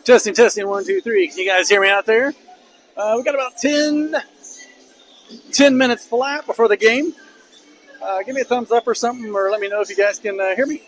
Testing, testing, 1, 2, 3. Can you guys hear me out there? We got about 10 minutes flat before the game. Give me a thumbs up or something, or let me know if you guys can hear me.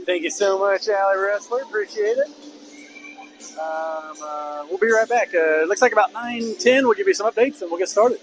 Thank you so much, Allie Wrestler. Appreciate it. We'll be right back. Looks like about 9:10. We'll give you some updates and we'll get started.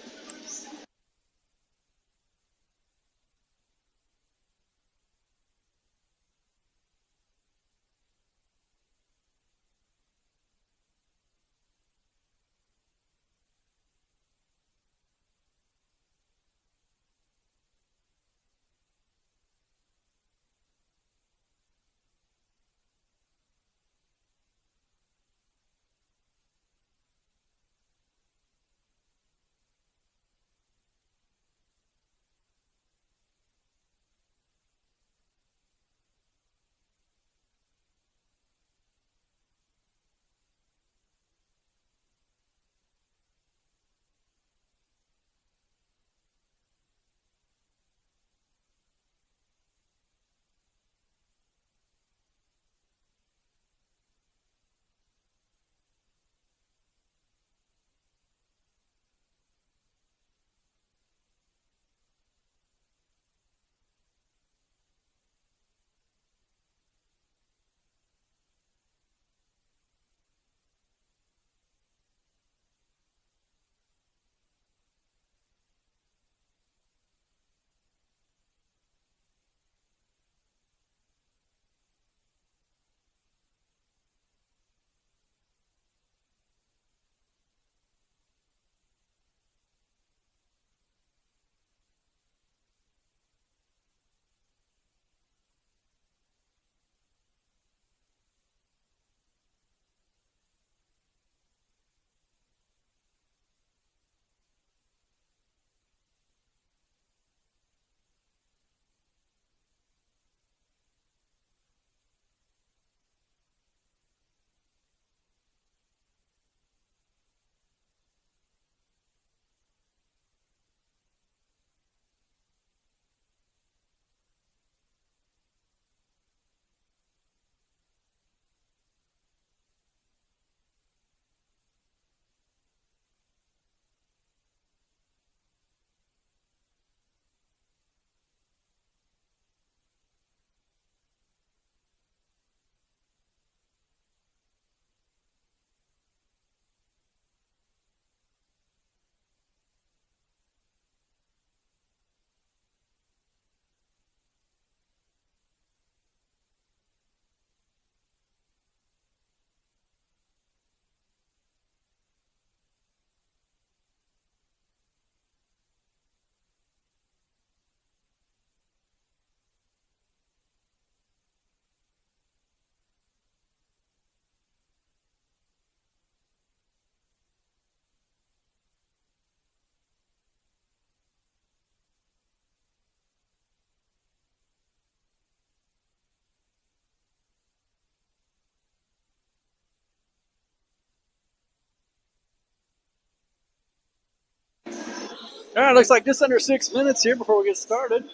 All right, looks like just under 6 minutes here before we get started.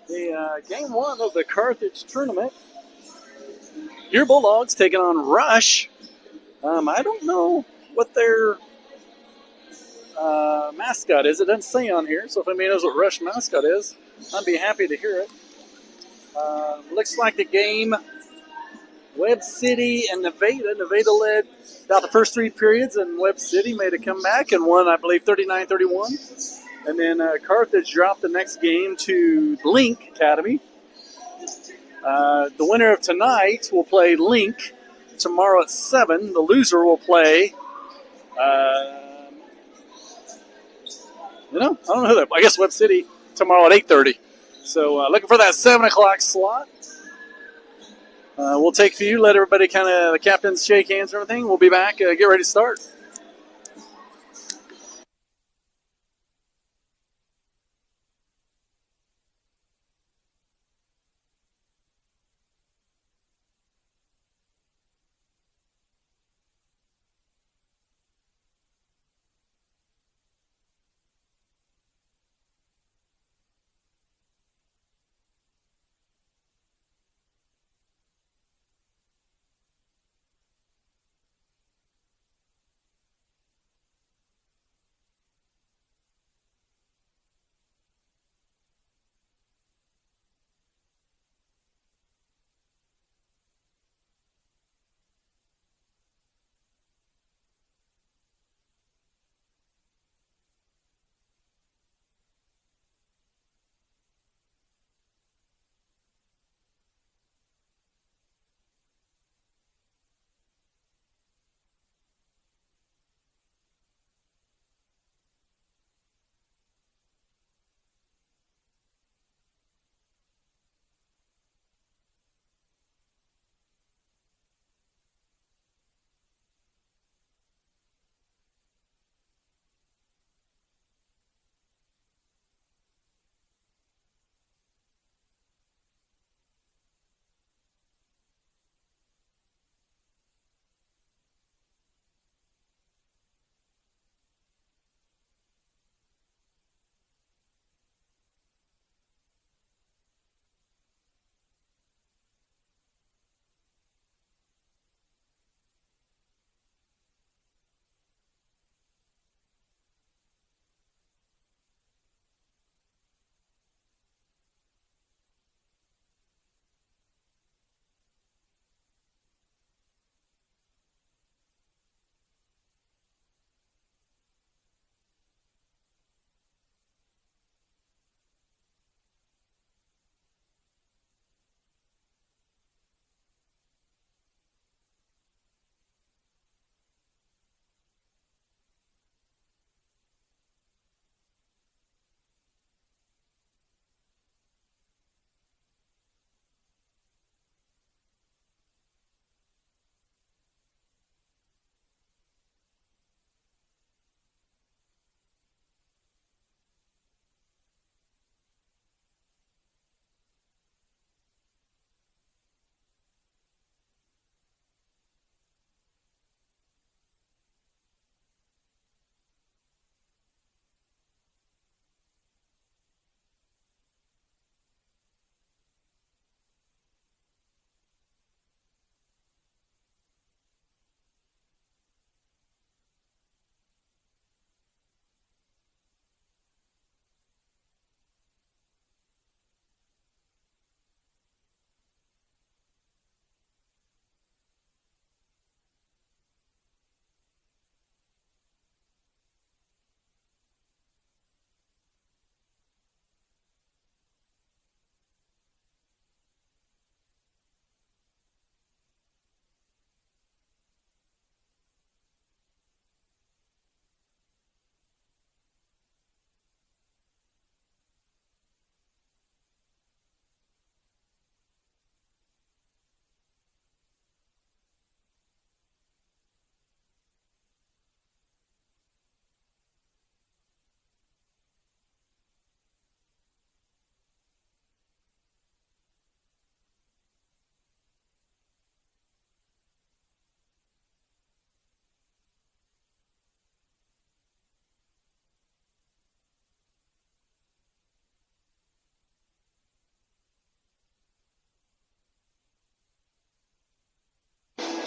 The game one of the Carthage tournament. Your Bulldogs taking on Rush. I don't know what their mascot is. It doesn't say on here, so if anybody knows what Rush mascot is, I'd be happy to hear it. Looks like the game, Webb City and Nevada. Nevada led about the first 3 periods, and Webb City made a comeback and won, I believe, 39-31. And then Carthage dropped the next game to Link Academy. The winner of tonight will play Link tomorrow at 7. The loser will play, I don't know who that. I guess Webb City tomorrow at 8:30. So looking for that 7 o'clock slot. We'll take a few, let everybody kind of, the captains shake hands and everything. We'll be back. Get ready to start.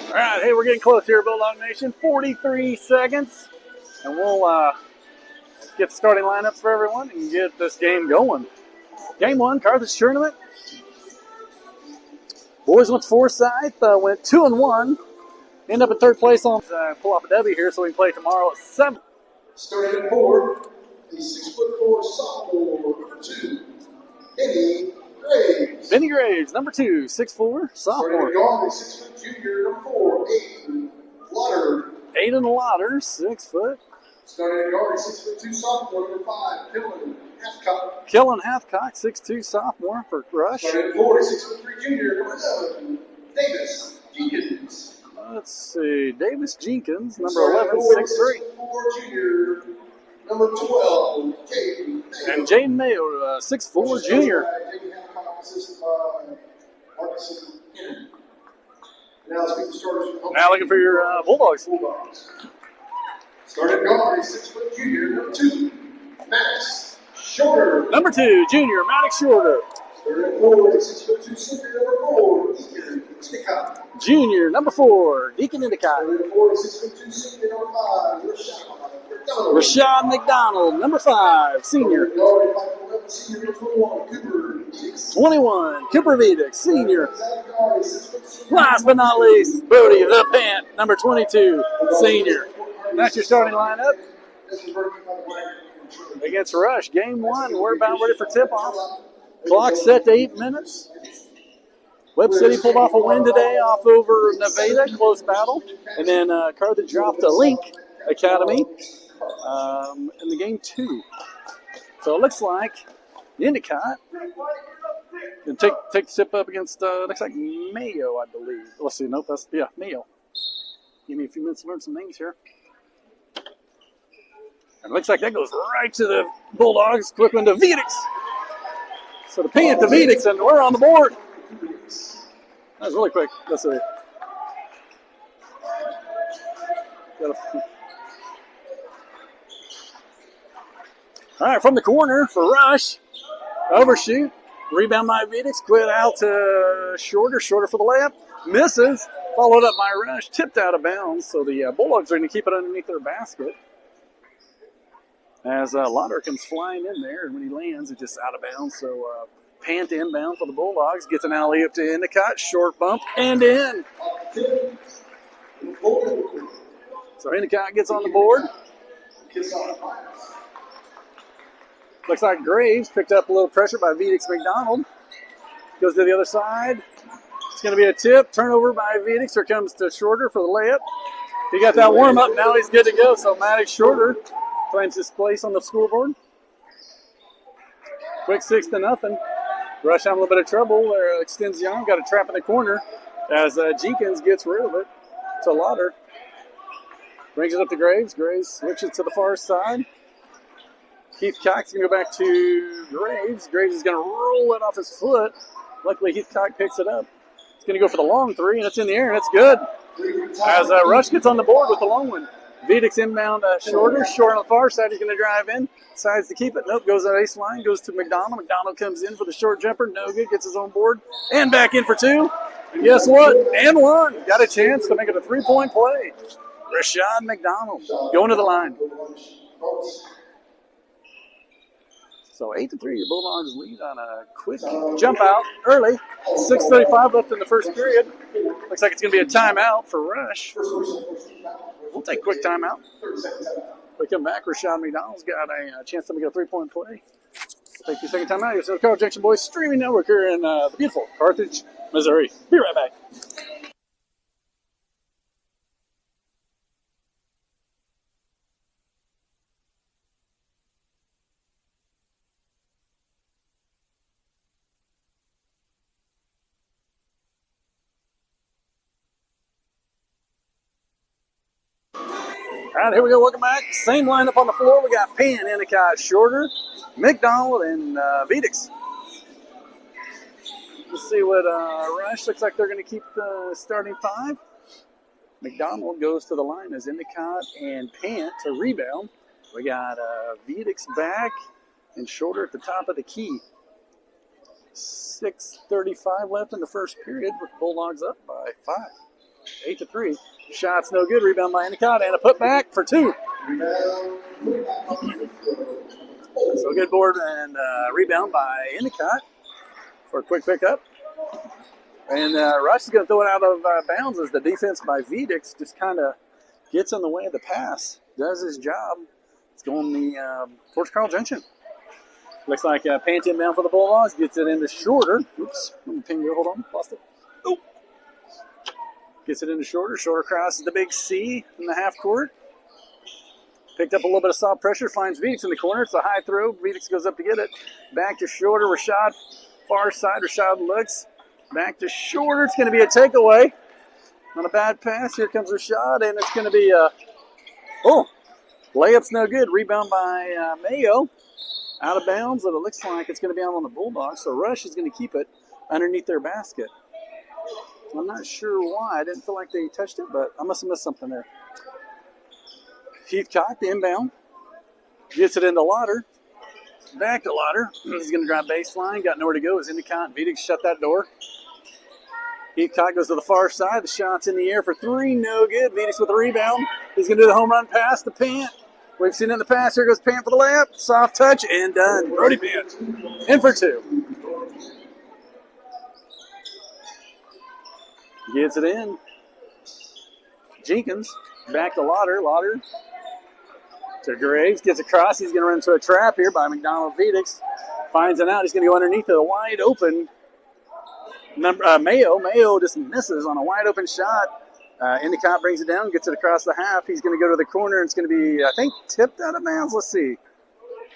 All right, hey, we're getting close here, Bulldog Nation. 43 seconds, and we'll get the starting lineups for everyone and get this game going. Game one, Carthage Tournament. Boys went to Forsyth, went 2-1. End up in third place on pull off a W here, so we can play tomorrow at 7. Starting at 4, the 6'4" sophomore, number 2, Benny Graves. Benny Graves, number 2, 6'4", sophomore. Starting at guard, the 6' junior, number 4, Aiden Lauder. Aiden Lauder, 6 foot. Starting at guard, 6'2" sophomore, number 5, Dylan Hathcock. Kellen Hathcock, 6'2" sophomore for Rush. Starting at 4, 6'3" junior, number 7, Davis Jenkins. Let's see, Davis Jenkins, number 11, 6'3". 6'4" junior, number 12, Jaden Mayo. And Jaden Mayo, 6'4" junior. Jaden Hathcock, assisted by Marcus Henry. Now let's meet the starters. Now looking for your Bulldogs. Starting guard, 6' junior, number 2, Max Shorter. Number 2, junior, Maddox Shorter. Starting at 4, 6'2" senior, number 4, Deacon Endicott. Junior, number 4, Deacon Endicott. Starting at 4, 6'2" senior, number 5, Rashad McDonald, number 5, senior. Starting guard, 5'11", senior, number 21, Cooper Veedix. 21, Cooper Veedix, senior. Starting guard, 6'6" Last but not least, Brody the Pant, number 22, senior. That's your starting lineup against Rush. Game 1, we're about ready for tip-off. Clock set to 8 minutes. Webb City pulled off a win today off over Nevada, close battle. And then Carthage dropped a Link Academy in the game 2. So it looks like Endicott can take the tip up against, looks like Mayo, I believe. Let's see, nope, that's, yeah, Mayo. Give me a few minutes to learn some names here. And it looks like that goes right to the Bulldogs. Quick one to Veedix. So the Pant to Veedix, and we're on the board. That was really quick. Let's see. All right, from the corner for Rush. Overshoot. Rebound by Veedix. Quit out to Shorter. Shorter for the layup. Misses. Followed up by Rush. Tipped out of bounds. So the Bulldogs are going to keep it underneath their basket. As Lauder comes flying in there, and when he lands, it's just out of bounds. So Pant inbound for the Bulldogs. Gets an alley up to Endicott. Short bump and in. So Endicott gets on the board. Looks like Graves picked up a little pressure by Veedix McDonald. Goes to the other side. It's going to be a tip. Turnover by Veedix. Here comes to Shorter for the layup. He got that warm up. Now he's good to go. So Maddox Shorter claims his place on the scoreboard. Quick 6-0. Rush having a little bit of trouble. There extends Young. Got a trap in the corner as Jenkins gets rid of it to Lauder. Brings it up to Graves. Graves switches to the far side. Heath Cox going to go back to Graves. Graves is going to roll it off his foot. Luckily, Heath Cox picks it up. He's going to go for the long three, and it's in the air, and it's good. As Rush gets on the board with the long one. Veedix inbound Shorter. Short on the far side. He's going to drive in. Decides to keep it. Nope. Goes to the ace line. Goes to McDonald. McDonald comes in for the short jumper. No good. Gets his own board. And back in for 2. And guess what? And 1. Got a chance to make it a 3-point play. Rashad McDonald going to the line. So 8-3. Your Bulldogs lead on a quick jump out early. 6:35 left in the first period. Looks like it's going to be a timeout for Rush. We'll take a quick timeout. We come back. Rashad McDonald's got a chance to make a 3-point play. Take your second timeout. You're the College Junction Boys streaming network here in the beautiful Carthage, Missouri. Be right back. All right, here we go. Welcome back. Same lineup on the floor. We got Pant, Endicott, Shorter, McDonald, and Veedix. Let's see what Rush looks like. They're going to keep the starting 5. McDonald goes to the line as Endicott and Pant to rebound. We got Veedix back and Shorter at the top of the key. 6:35 left in the first period with the Bulldogs up by 5. 8-3. Shot's no good. Rebound by Endicott and a putback for 2. So good board and rebound by Endicott for a quick pickup. And Rush is going to throw it out of bounds as the defense by Veedix just kind of gets in the way of the pass. Does his job. It's going towards Carl Junction. Looks like Pant inbound for the Bulldogs. Gets it into Shorter. Oops. Let me ping you. Hold on. Lost it. Oh. Gets it into Shorter. Shorter crosses the big C in the half court. Picked up a little bit of soft pressure, finds Vidic in the corner. It's a high throw. Vidic goes up to get it. Back to Shorter. Rashad, far side. Rashad looks. Back to Shorter. It's going to be a takeaway. On a bad pass, here comes Rashad, and it's going to be layup's no good. Rebound by Mayo. Out of bounds, and it looks like it's going to be out on the Bulldogs. So Rush is going to keep it underneath their basket. I'm not sure why. I didn't feel like they touched it, but I must have missed something there. Heathcock, the inbound. Gets it into Lauder. Back to Lauder. He's going to drive baseline. Got nowhere to go. It's Endicott. Vidic shut that door. Heathcock goes to the far side. The shot's in the air for three. No good. Vidic with a rebound. He's going to do the home run pass to Pant. We've seen it in the past. Here goes Pant for the layup. Soft touch and done. Brody Pant in for two. Gets it in. Jenkins back to Lauder. Lauder to Graves. Gets across. He's going to run into a trap here by McDonald. Vidic finds it out. He's going to go underneath it. A wide open Mayo. Mayo just misses on a wide open shot. Endicott brings it down, gets it across the half. He's going to go to the corner. It's going to be, I think, tipped out of bounds. Let's see.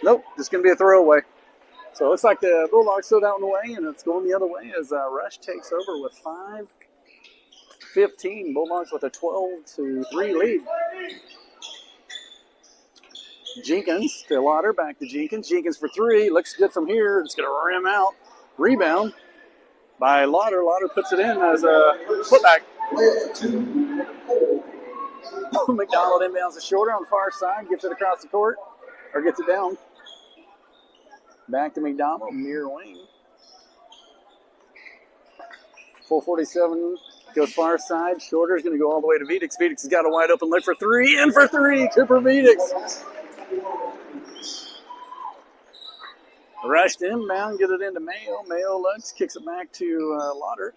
Nope, it's going to be a throwaway. So it looks like the Bulldogs threw it out in the way, and it's going the other way as Rush takes over with 5-15. Bulldogs with a 12-3 lead. Jenkins to Lauder, back to Jenkins. Jenkins for three. Looks good from here. It's going to rim out. Rebound by Lauder. Lauder puts it in as a putback. McDonald inbounds the Shorter on the far side, gets it across the court, or gets it down. Back to McDonald, near wing. 4:47 goes far side. Shorter's going to go all the way to Vidic. Vidic has got a wide open look for three, in for three. Cooper Vidic. Rushed inbound, get it into Mayo. Mayo looks, kicks it back to Lauder.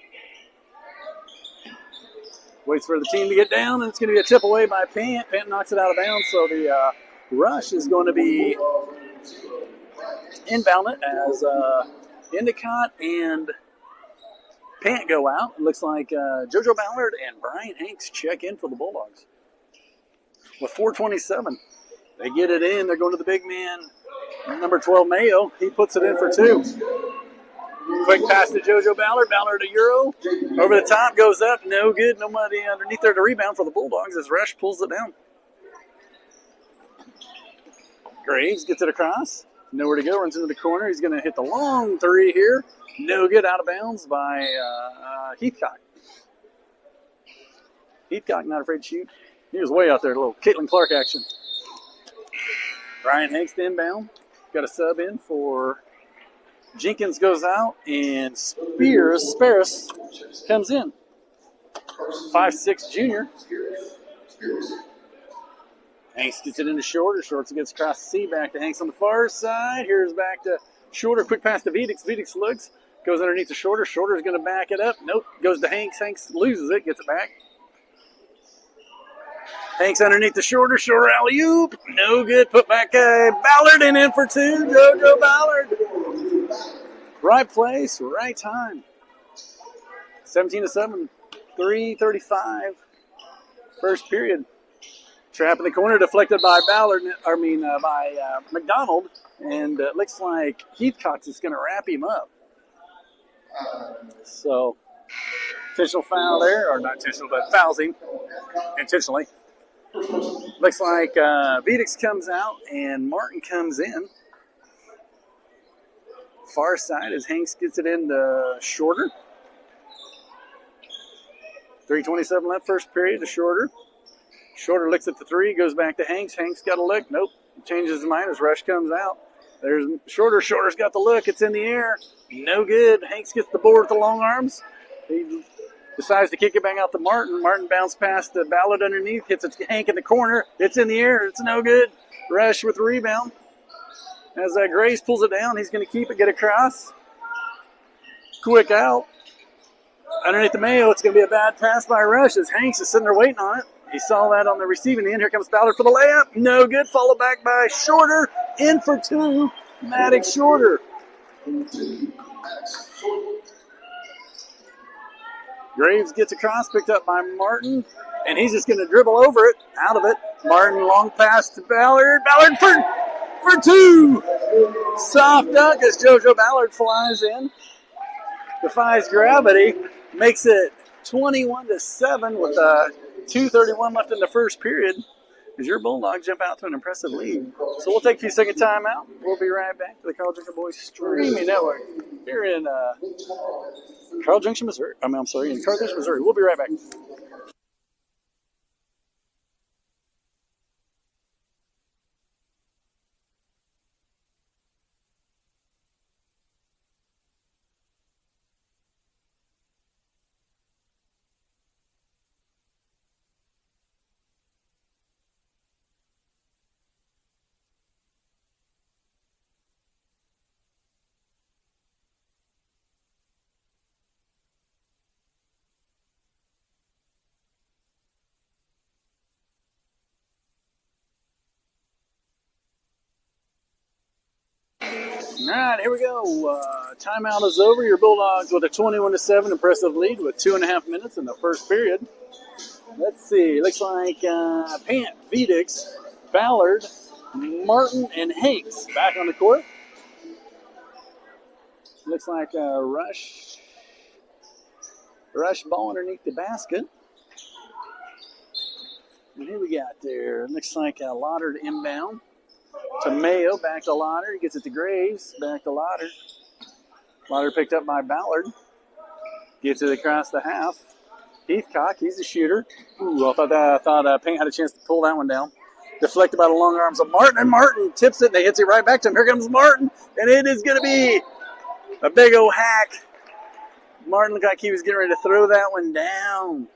Waits for the team to get down, and it's going to be a tip away by Pant. Pant knocks it out of bounds, so the Rush is going to be inbound it as Endicott and Pant go out. It looks like JoJo Ballard and Brian Hanks check in for the Bulldogs. With 4:27, they get it in. They're going to the big man, number 12, Mayo. He puts it in for two. Quick pass to JoJo Ballard. Ballard to Euro. Over the top, goes up. No good. Nobody underneath there to rebound for the Bulldogs as Rush pulls it down. Graves gets it across. Nowhere to go. Runs into the corner. He's going to hit the long three here. No good. Out of bounds by Heathcock. Heathcock not afraid to shoot. He was way out there. A little Caitlin Clark action. Brian Hanks to inbound. Got a sub in for Jenkins goes out, and Sparris comes in. 5'6" junior. Hanks gets it into Shorter. Shorter gets across the sea, back to Hanks on the far side. Here's back to Shorter. Quick pass to Vidic. Vidic looks, goes underneath the Shorter. Shorter's going to back it up. Nope. Goes to Hanks. Hanks loses it, gets it back. Hanks underneath the Shorter. Shorter alley-oop. No good. Put back Ballard and in for two. JoJo Ballard. Right place, right time. 17-7. 3:35. First period. Trap in the corner, deflected by McDonald. And it looks like Heathcock is going to wrap him up. So, intentional foul there. Or not intentional, but fouls him intentionally. Looks like Vidic comes out and Martin comes in. Far side as Hanks gets it into Shorter. 3:27 left first period to Shorter. Shorter looks at the three, goes back to Hanks. Hanks got a look. Nope. Changes his mind as Rush comes out. There's Shorter. Shorter's got the look. It's in the air. No good. Hanks gets the board with the long arms. He decides to kick it back out to Martin. Martin bounced past the Ballard underneath. Hits it to Hank in the corner. It's in the air. It's no good. Rush with the rebound. As Grace pulls it down, he's going to keep it, get across. Quick out. Underneath the Mayo, it's going to be a bad pass by Rush as Hanks is sitting there waiting on it. He saw that on the receiving end. Here comes Ballard for the layup. No good. Followed back by Shorter. In for two. Maddox Shorter. Graves gets across, picked up by Martin, and he's just going to dribble over it, out of it. Martin, long pass to Ballard. Ballard for two. Soft dunk as JoJo Ballard flies in. Defies gravity. Makes it 21-7 with 2:31 left in the first period. As your Bulldogs jump out to an impressive lead. So we'll take a few second time out. We'll be right back to the Carl Junction Boys Streaming Network here in Carl Junction, Missouri. In Carl Junction, Missouri. We'll be right back. All right, here we go. Timeout is over. Your Bulldogs with a 21-7 impressive lead with 2.5 minutes in the first period. Let's see. Looks like Pant, Vedix, Ballard, Martin, and Hanks back on the court. Looks like a rush ball underneath the basket. And here we got there. Looks like a Lauder inbound. To Mayo, back to Lauder. He gets it to Graves, back to Lauder. Lauder picked up by Ballard. Gets it across the half. Heathcock, he's a shooter. Ooh, I thought Payne had a chance to pull that one down. Deflected by the long arms of Martin, and Martin tips it, and they hits it right back to him. Here comes Martin, and it is going to be a big old hack. Martin looked like he was getting ready to throw that one down.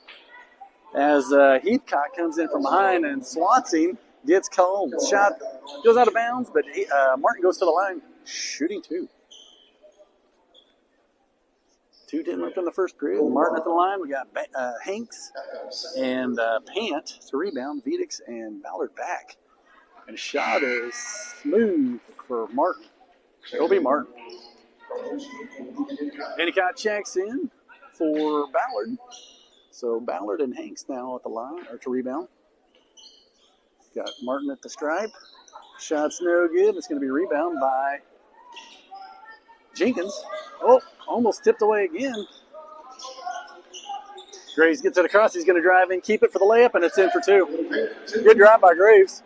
As Heathcock comes in from behind and swats him. Gets called. Shot goes out of bounds, but Martin goes to the line, shooting two. 2:10 left in the first period. Martin at the line. We got Hanks and Pant to rebound. Vedix and Ballard back. And shot is smooth for Martin. It'll be Martin. Endicott checks in for Ballard. So Ballard and Hanks now at the line, or to rebound. Got Martin at the stripe. Shot's no good. It's going to be rebound by Jenkins. Oh, almost tipped away again. Graves gets it across. He's going to drive in, keep it for the layup, and it's in for two. Good drive by Graves.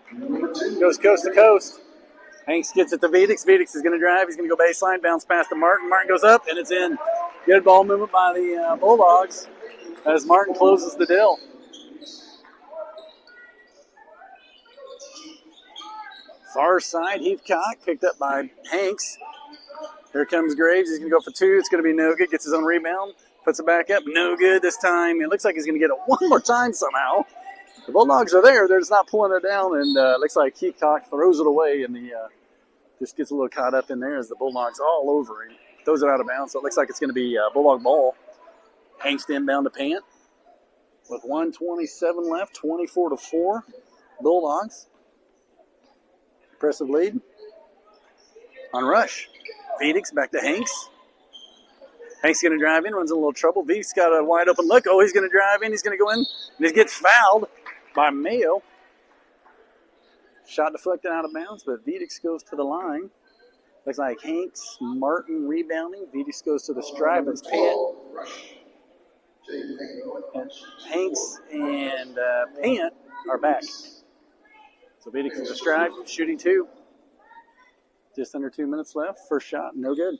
Goes coast to coast. Hanks gets it to Vedix. Vedix is going to drive. He's going to go baseline, bounce past to Martin. Martin goes up, and it's in. Good ball movement by the Bulldogs as Martin closes the deal. Far side, Heathcock picked up by Hanks. Here comes Graves. He's going to go for two. It's going to be no good. Gets his own rebound. Puts it back up. No good this time. It looks like he's going to get it one more time somehow. The Bulldogs are there. They're just not pulling it down. And looks like Heathcock throws it away. And just gets a little caught up in there as the Bulldogs all over him. Throws it out of bounds. So it looks like it's going to be Bulldog ball. Hanks inbound to Pant. With 1:27 left. 24-4. Bulldogs. Impressive lead. On rush. Vedix back to Hanks. Hanks going to drive in, runs in a little trouble. Vedix got a wide open look. Oh, he's going to drive in. He's going to go in. And he gets fouled by Mayo. Shot deflected out of bounds, but Vedix goes to the line. Looks like Hanks, Martin rebounding. Vedix goes to the stripe. It's Pant. And Hanks and Pant are back. So Vedix is a stripe, shooting two. Just under 2 minutes left. First shot, no good.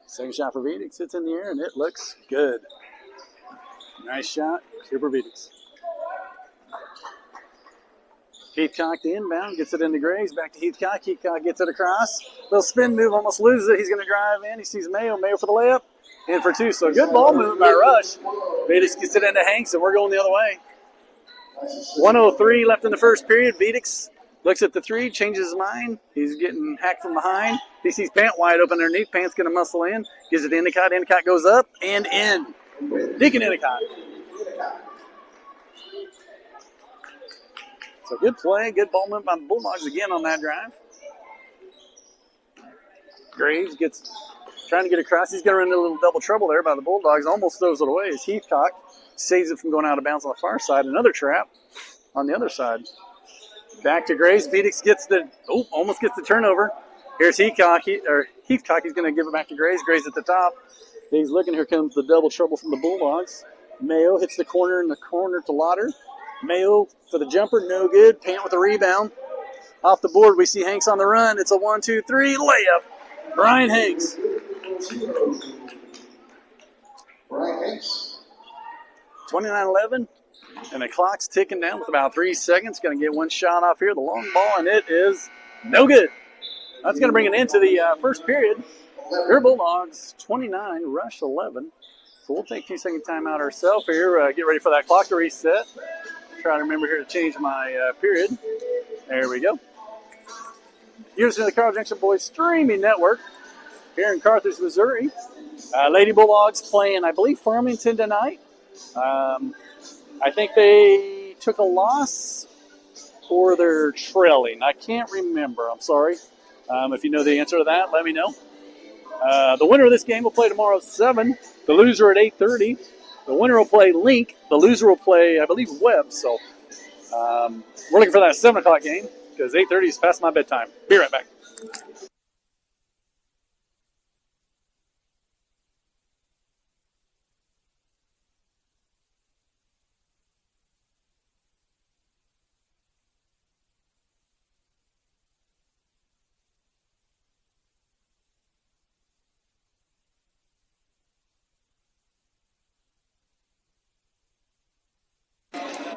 Second shot for Vedix. It's in the air, and it looks good. Nice shot. Super Vedix. Heathcock the inbound. Gets it into Graves. Back to Heathcock. Heathcock gets it across. Little spin move. Almost loses it. He's going to drive in. He sees Mayo. Mayo for the layup. In for two. So good ball movement by Rush. Vedix gets it into Hanks, and we're going the other way. 1:03 left in the first period. Vedix looks at the three, changes his mind. He's getting hacked from behind. He sees Pant wide open underneath. Pant's going to muscle in. Gives it to Endicott. Endicott goes up and in. Deacon Endicott. So good play. Good ball movement by the Bulldogs again on that drive. Graves gets Trying to get across. He's going to run into a little double trouble there by the Bulldogs. Almost throws it away as Heathcock saves it from going out of bounds on the far side. Another trap on the other side. Back to Grace. Phoenix gets almost gets the turnover. Here's Heathcock. Heathcock. He's going to give it back to Grace. Grace at the top. He's looking. Here comes the double trouble from the Bulldogs. Mayo hits the corner to Lauder. Mayo for the jumper. No good. Pant with the rebound. Off the board, we see Hanks on the run. It's a 1-2-3 layup. Brian Hanks. Brian Hanks. 29-11. And the clock's ticking down with about 3 seconds. Going to get one shot off here. The long ball, and it is no good. That's going to bring an end to the first period. Your Bulldogs, 29, Rush 11. So we'll take a 2-second timeout ourselves here. Get ready for that clock to reset. Try to remember here to change my period. There we go. You're listening to the Carl Junction Boys streaming network here in Carthage, Missouri. Lady Bulldogs playing, I believe, Farmington tonight. I think they took a loss or they're trailing. I can't remember. I'm sorry. If you know the answer to that, let me know. The winner of this game will play tomorrow at 7. The loser at 8:30. The winner will play Link. The loser will play, I believe, Webb. So we're looking for that 7 o'clock game because 8:30 is past my bedtime. Be right back.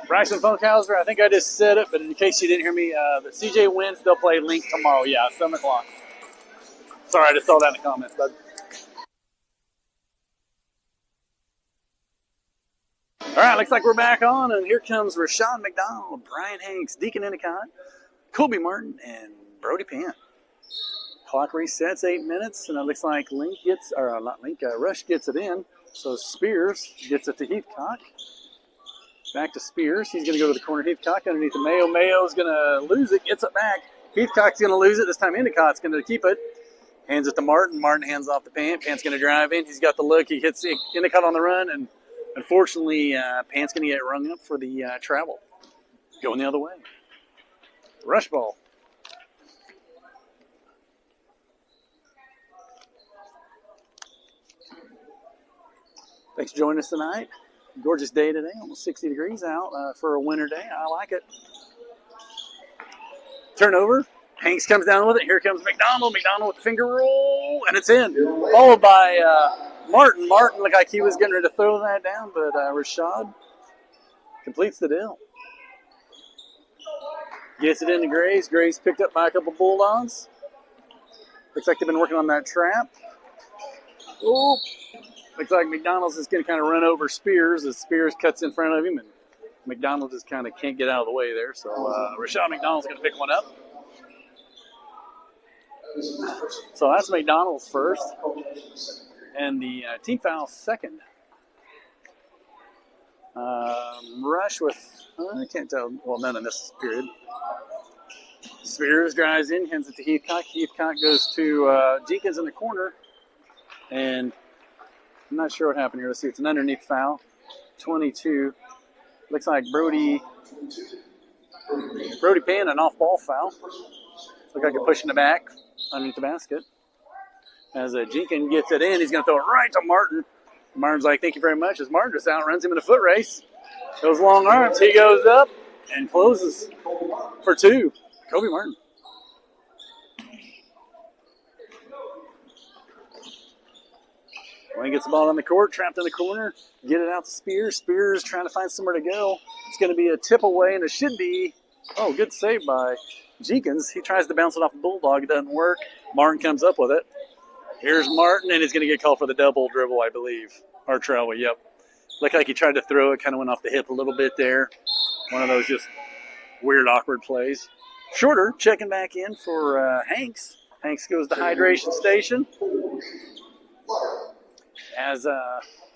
Bryson Funkhauser, I think I just said it, but in case you didn't hear me, the CJ wins. They'll play Link tomorrow. Yeah, 7 o'clock. Sorry, I just saw that in the comments, bud. All right, looks like we're back on, and here comes Rashawn McDonald, Brian Hanks, Deacon Endicott, Kobe Martin, and Brody Pant. Clock resets, 8 minutes, and it looks like Rush gets it in. So Spears gets it to Heathcock. Back to Spears. He's going to go to the corner. Heathcock underneath the Mayo. Mayo's going to lose it. Gets it back. Heathcock's going to lose it. This time Endicott's going to keep it. Hands it to Martin. Martin hands off the Pant. Pant's going to drive in. He's got the look. He hits Endicott on the run. And unfortunately, Pant's going to get rung up for the travel. Going the other way. Rush ball. Thanks for joining us tonight. Gorgeous day today, almost 60 degrees out for a winter day. I like it. Turnover. Hanks comes down with it. Here comes McDonald. McDonald with the finger roll, and it's in. Followed by Martin. Martin looked like he was getting ready to throw that down, but Rashad completes the deal. Gets it into Grace. Grace picked up by a couple Bulldogs. Looks like they've been working on that trap. Oh. Looks like McDonald's is going to kind of run over Spears as Spears cuts in front of him, and McDonald just kind of can't get out of the way there. So Rashad McDonald's going to pick one up. So that's McDonald's first, and the team foul second. Rush with, I can't tell, well, none in this period. Spears drives in, hands it to Heathcock. Heathcock goes to Jenkins in the corner, and I'm not sure what happened here. Let's see. It's an underneath foul. 22. Looks like Brody Pan, an off-ball foul. Looks like they're pushing it back underneath the basket. As Jenkins gets it in, he's going to throw it right to Martin. Martin's like, thank you very much. As Martin just outruns him in a foot race. Those long arms. He goes up and closes for 2. Kobe Martin. When he gets the ball on the court, trapped in the corner, get it out to Spears. Spears trying to find somewhere to go. It's going to be a tip away, and it should be, good save by Jenkins. He tries to bounce it off the Bulldog. It doesn't work. Martin comes up with it. Here's Martin, and he's going to get called for the double dribble, I believe. Or travel, yep. Looked like he tried to throw it, kind of went off the hip a little bit there. One of those just weird, awkward plays. Shorter checking back in for Hanks. Hanks goes to hydration station. As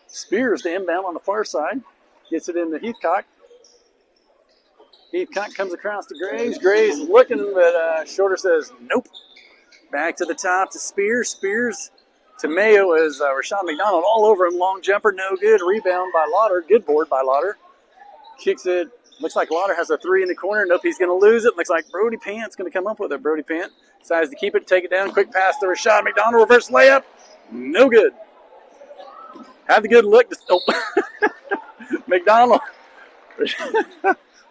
Spears to inbound on the far side. Gets it into Heathcock. Heathcock comes across to Graves. Graves looking, but Shorter says nope. Back to the top to Spears. Spears to Mayo is Rashawn McDonald all over him. Long jumper, no good. Rebound by Lauder. Good board by Lauder. Kicks it. Looks like Lauder has a three in the corner. Nope, he's going to lose it. Looks like Brody Pant's going to come up with it. Brody Pant decides to keep it, take it down. Quick pass to Rashawn McDonald. Reverse layup. No good. Have the good look. McDonald.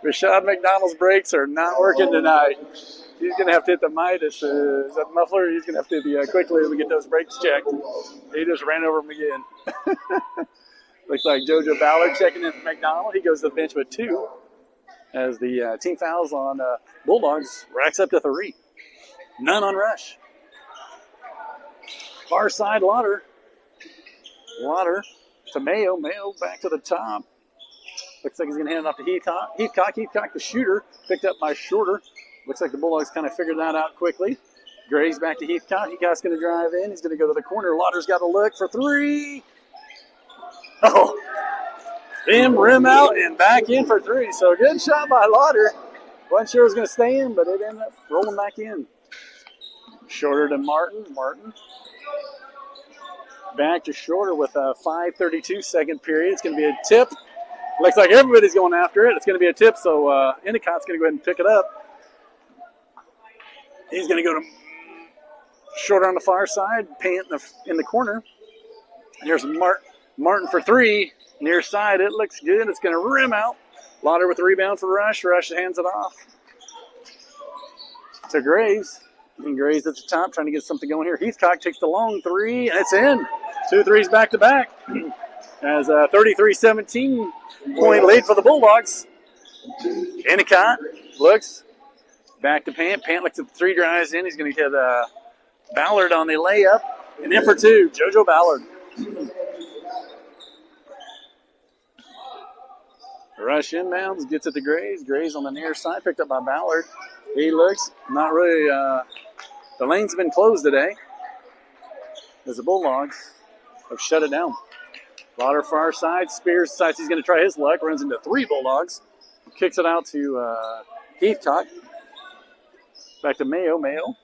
Rashad McDonald's brakes are not working tonight. He's going to have to hit the Midas. Is that muffler? He's going to have to hit the quickly to get those brakes checked. He just ran over him again. Looks like JoJo Ballard checking in for McDonald. He goes to the bench with 2 as the team fouls on Bulldogs racks up to 3. None on Rush. Far side, Lauder. Lauder to Mayo. Mayo back to the top. Looks like he's going to hand it off to Heathcock. Heathcock, the shooter, picked up by Shorter. Looks like the Bulldogs kind of figured that out quickly. Graves back to Heathcock. Heathcock's going to drive in. He's going to go to the corner. Lauder's got a look for 3. Oh, rim out and back in for 3. So a good shot by Lauder. Wasn't sure it was going to stay in, but it ended up rolling back in. Shorter to Martin. Martin back to Shorter with a 5:32 second period. It's going to be a tip. Looks like everybody's going after it. It's going to be a tip, so Endicott's going to go ahead and pick it up. He's going to go to Shorter on the far side, Pant in the corner. Here's Martin for 3. Near side, it looks good. It's going to rim out. Lauder with the rebound for Rush. Rush hands it off to Graves. And Graves at the top trying to get something going here. Heathcock takes the long 3, and it's in. 2 threes back to back. As a 33-17 point lead for the Bulldogs. Endicott looks back to Pant. Pant looks at the 3, drives in. He's going to get Ballard on the layup. And in for 2, JoJo Ballard. Rush inbounds, gets it to Graves. Graves on the near side, picked up by Ballard. He looks not really, the lane's been closed today as the Bulldogs have shut it down. Lauder far side, Spears decides he's going to try his luck, runs into 3 Bulldogs. Kicks it out to Heathcock. Back to Mayo. Mayo.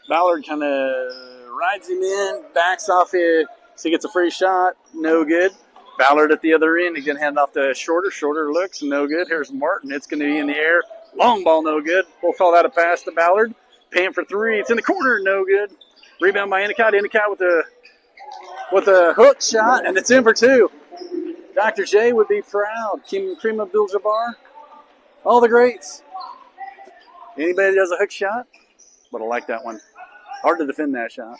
Ballard kind of rides him in, backs off it, so he gets a free shot. No good. Ballard at the other end. He's going to hand it off to Shorter. Shorter looks no good. Here's Martin. It's going to be in the air. Long ball, no good. We'll call that a pass to Ballard. Pant for 3. It's in the corner, no good. Rebound by Endicott. Endicott with a hook shot, and it's in for 2. Dr. J would be proud. Kareem Abdul-Jabbar. All the greats. Anybody that does a hook shot? But I like that one. Hard to defend that shot.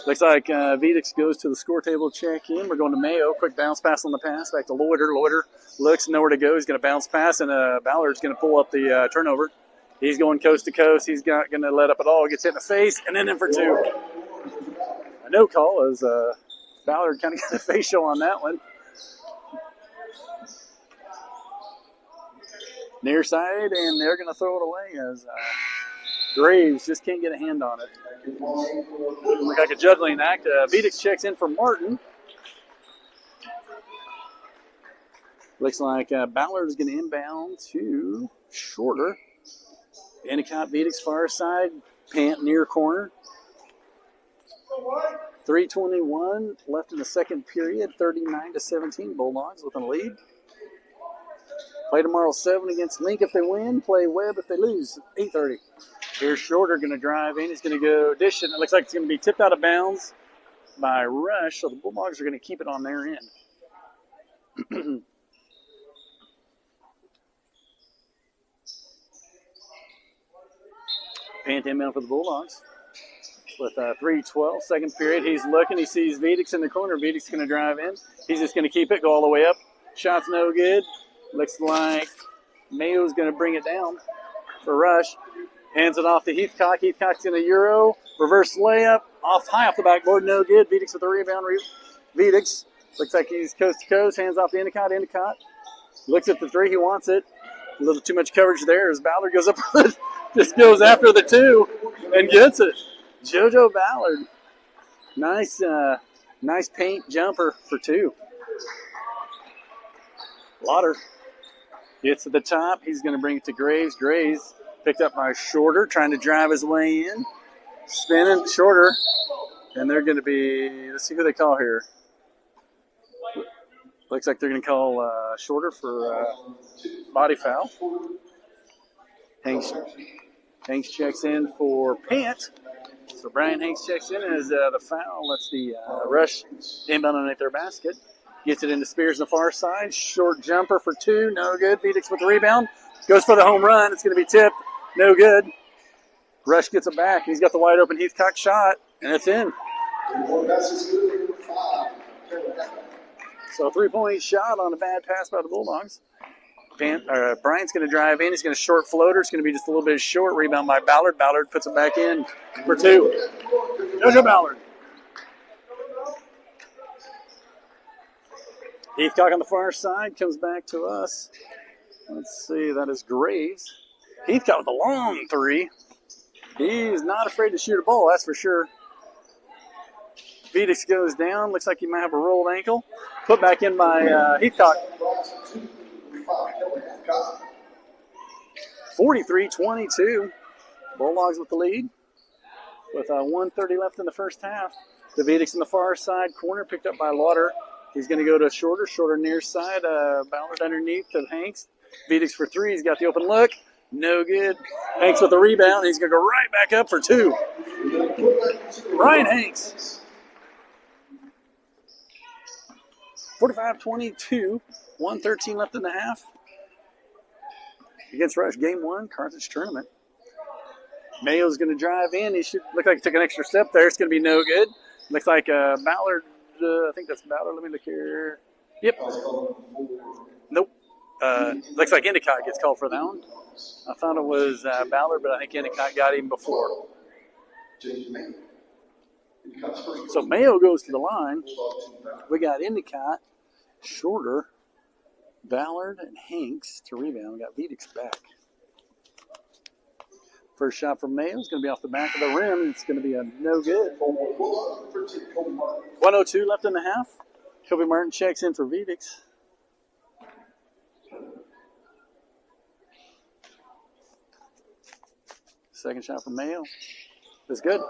Looks like Vedix goes to the score table check in. We're going to Mayo. Quick bounce pass on the pass. Back to Loiter. Loiter looks nowhere to go. He's going to bounce pass, and Ballard's going to pull up the turnover. He's going coast to coast. He's not going to let up at all. Gets hit in the face, and then in for 2. A no call as Ballard kind of got a facial on that one. Near side, and they're going to throw it away as Graves just can't get a hand on it. Look like a juggling act. Vedix checks in for Martin. Looks like Ballard is going to inbound to Shorter. Endicott, Vedix far side. Pant near corner. 3:21 left in the second period. 39-17. Bulldogs with a lead. Play tomorrow 7 against Link if they win. Play Webb if they lose. 8:30. Here's Shorter going to drive in. He's going to go dish it. It looks like it's going to be tipped out of bounds by Rush, so the Bulldogs are going to keep it on their end. Pant inbound for the Bulldogs with 3:12 second period. He's looking. He sees Vedix in the corner. Vedix going to drive in. He's just going to keep it, go all the way up. Shot's no good. Looks like Mayo's going to bring it down for Rush. Hands it off to Heathcock. Heathcock's in a Euro. Reverse layup. High off the backboard. No good. Vedix with the rebound. Vedix looks like he's coast to coast. Hands off to Endicott. Endicott looks at the 3. He wants it. A little too much coverage there as Ballard goes up. Just goes after the 2 and gets it. JoJo Ballard. Nice paint jumper for 2. Lauder gets to the top. He's going to bring it to Graves. Graves picked up by Shorter, trying to drive his way in. Spinning shorter. And they're going to be, let's see who they call here. Looks like they're going to call shorter for body foul. Hanks checks in for Pant. So Brian Hanks checks in as the foul. That's the rush inbound underneath their basket. Gets it into Spears on the far side. Short jumper for 2. No good. Phoenix with the rebound. Goes for the home run. It's going to be tipped. No good. Rush gets it back. He's got the wide open Heathcock shot. And it's in. So a 3-point shot on a bad pass by the Bulldogs. Bryant's going to drive in. He's going to short floater. It's going to be just a little bit short. Rebound by Ballard. Ballard puts it back in for 2. JoJo Ballard. Heathcock on the far side comes back to us. Let's see. That is Graves. Heathcock with a long 3. He's not afraid to shoot a ball, that's for sure. Vedix goes down. Looks like he might have a rolled ankle. Put back in by Heathcock. 43-22. Bulldogs with the lead. With 1:30 left in the first half. The Vedix in the far side corner picked up by Lauder. He's going to go to shorter near side. Ballard underneath to Hanks. Vedix for 3. He's got the open look. No good. Hanks with the rebound. He's going to go right back up for 2. Ryan Hanks. 45-22. 1:13 left in the half. Against Rush, game 1, Carthage tournament. Mayo's going to drive in. He should look like he took an extra step there. It's going to be no good. Looks like Ballard. I think that's Ballard. Let me look here. Yep. Nope. Looks like Endicott gets called for that one. I thought it was Ballard, but I think Endicott got him before. So Mayo goes to the line. We got Endicott, Shorter, Ballard, and Hanks to rebound. We got Vedix back. First shot from Mayo is going to be off the back of the rim. It's going to be a no good. 1:02 left in the half. Kobe Martin checks in for Vedix. Second shot from Mayo. That's good.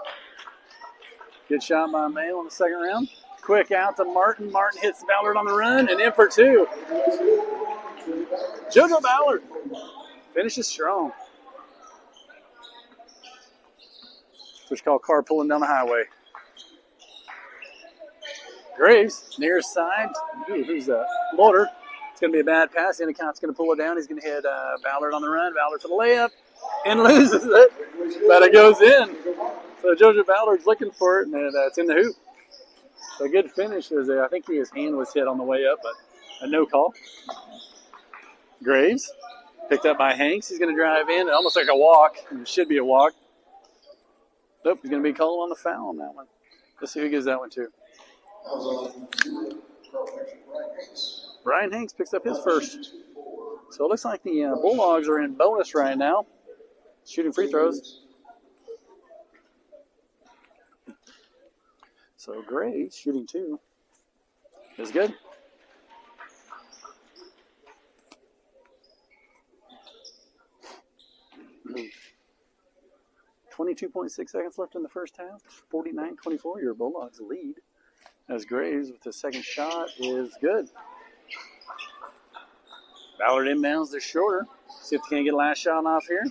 Good shot by Mayo in the second round. Quick out to Martin. Martin hits Ballard on the run and in for 2. JoJo Ballard finishes strong. Which is called car pulling down the highway. Graves, near side. Ooh, who's that? Lauder. It's going to be a bad pass. Endicott's going to pull it down. He's going to hit Ballard on the run. Ballard for the layup. And loses it. But it goes in. So JoJo Ballard's looking for it, and it's in the hoop. So a good finish. I think his hand was hit on the way up, but a no call. Graves, picked up by Hanks. He's going to drive in. Almost like a walk. It should be a walk. Nope, he's going to be called on the foul on that one. Let's see who gives that one to. Brian Hanks picks up his first. So it looks like the Bulldogs are in bonus right now. Shooting free throws. So Graves shooting 2. Is good. Mm-hmm. 22.6 seconds left in the first half. 49-24, your Bulldogs lead. As Graves with the second shot is good. Ballard inbounds to Shorter. See if they can get a last shot off here.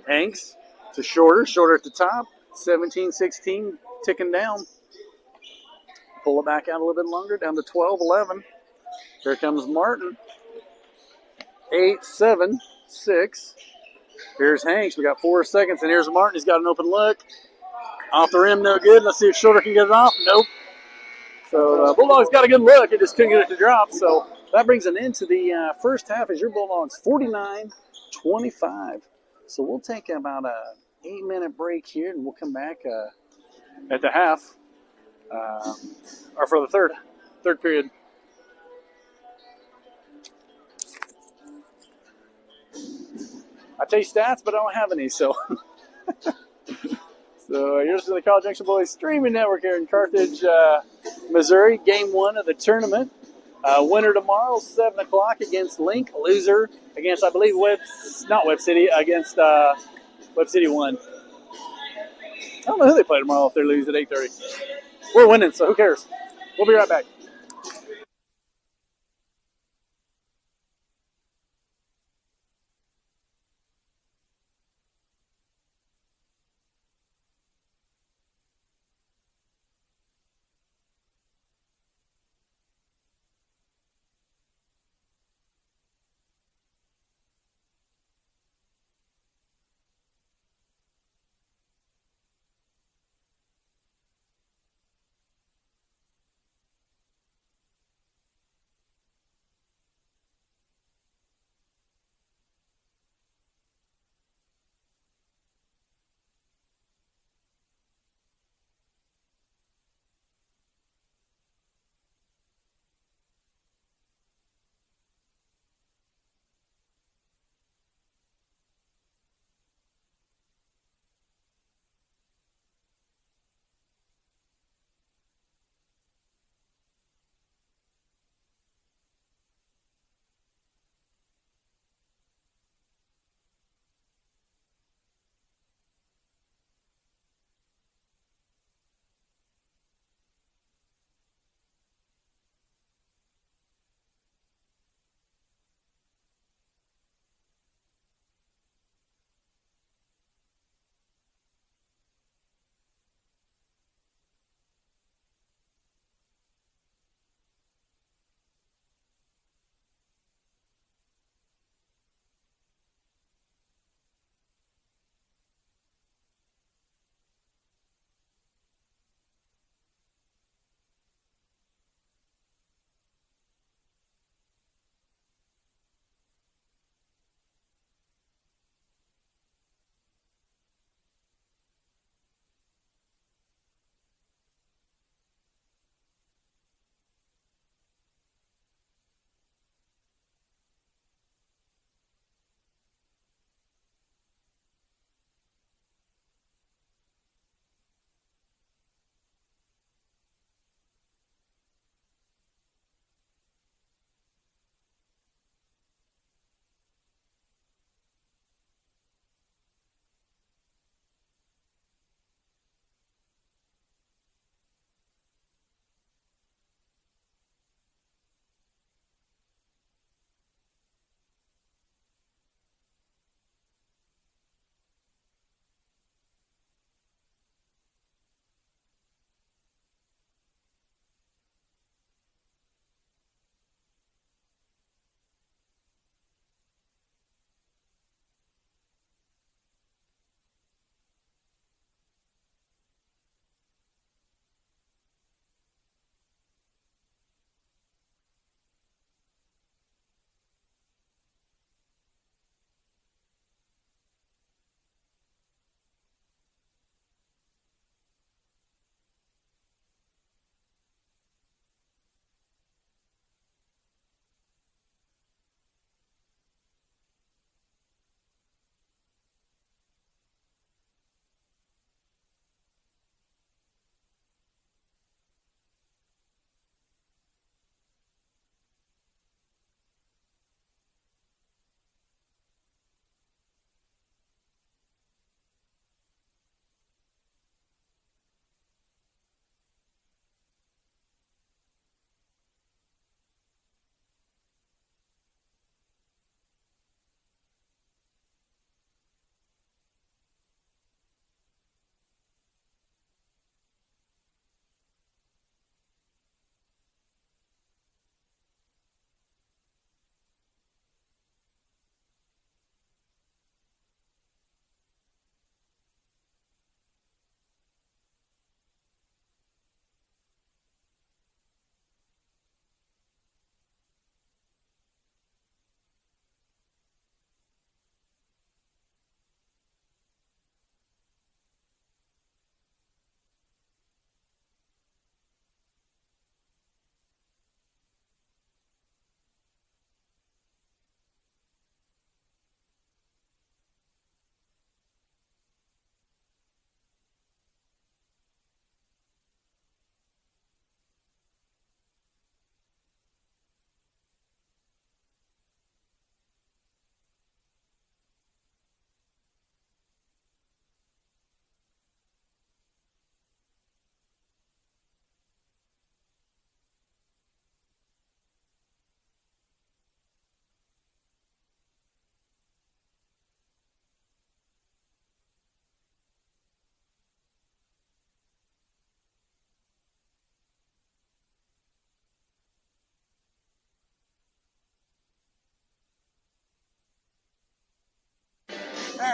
Hanks to Shorter at the top. 17-16, ticking down. Pull it back out a little bit longer, down to 12-11. Here comes Martin. 8-7-6. Here's Hanks. We got 4 seconds, and here's Martin. He's got an open look. Off the rim, no good. Let's see if Shorter can get it off. Nope. So Bulldogs got a good look. It just couldn't get it to drop. So that brings an end to the first half as your Bulldogs 49-25. So we'll take about a 8-minute break here, and we'll come back at the half, or for the third period. I tell you stats, but I don't have any, so. So you're listening to the College Junction Boys streaming network here in Carthage, Missouri. Game 1 of the tournament. Winner tomorrow, 7 o'clock against Link. Loser against, I believe, Web City, against Web City 1. I don't know who they play tomorrow if they lose at 8:30. We're winning, so who cares? We'll be right back.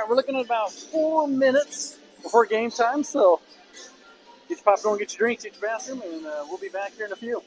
we're looking at about 4 minutes before game time, so get your popcorn, get your drinks, get your bathroom, and we'll be back here in a few.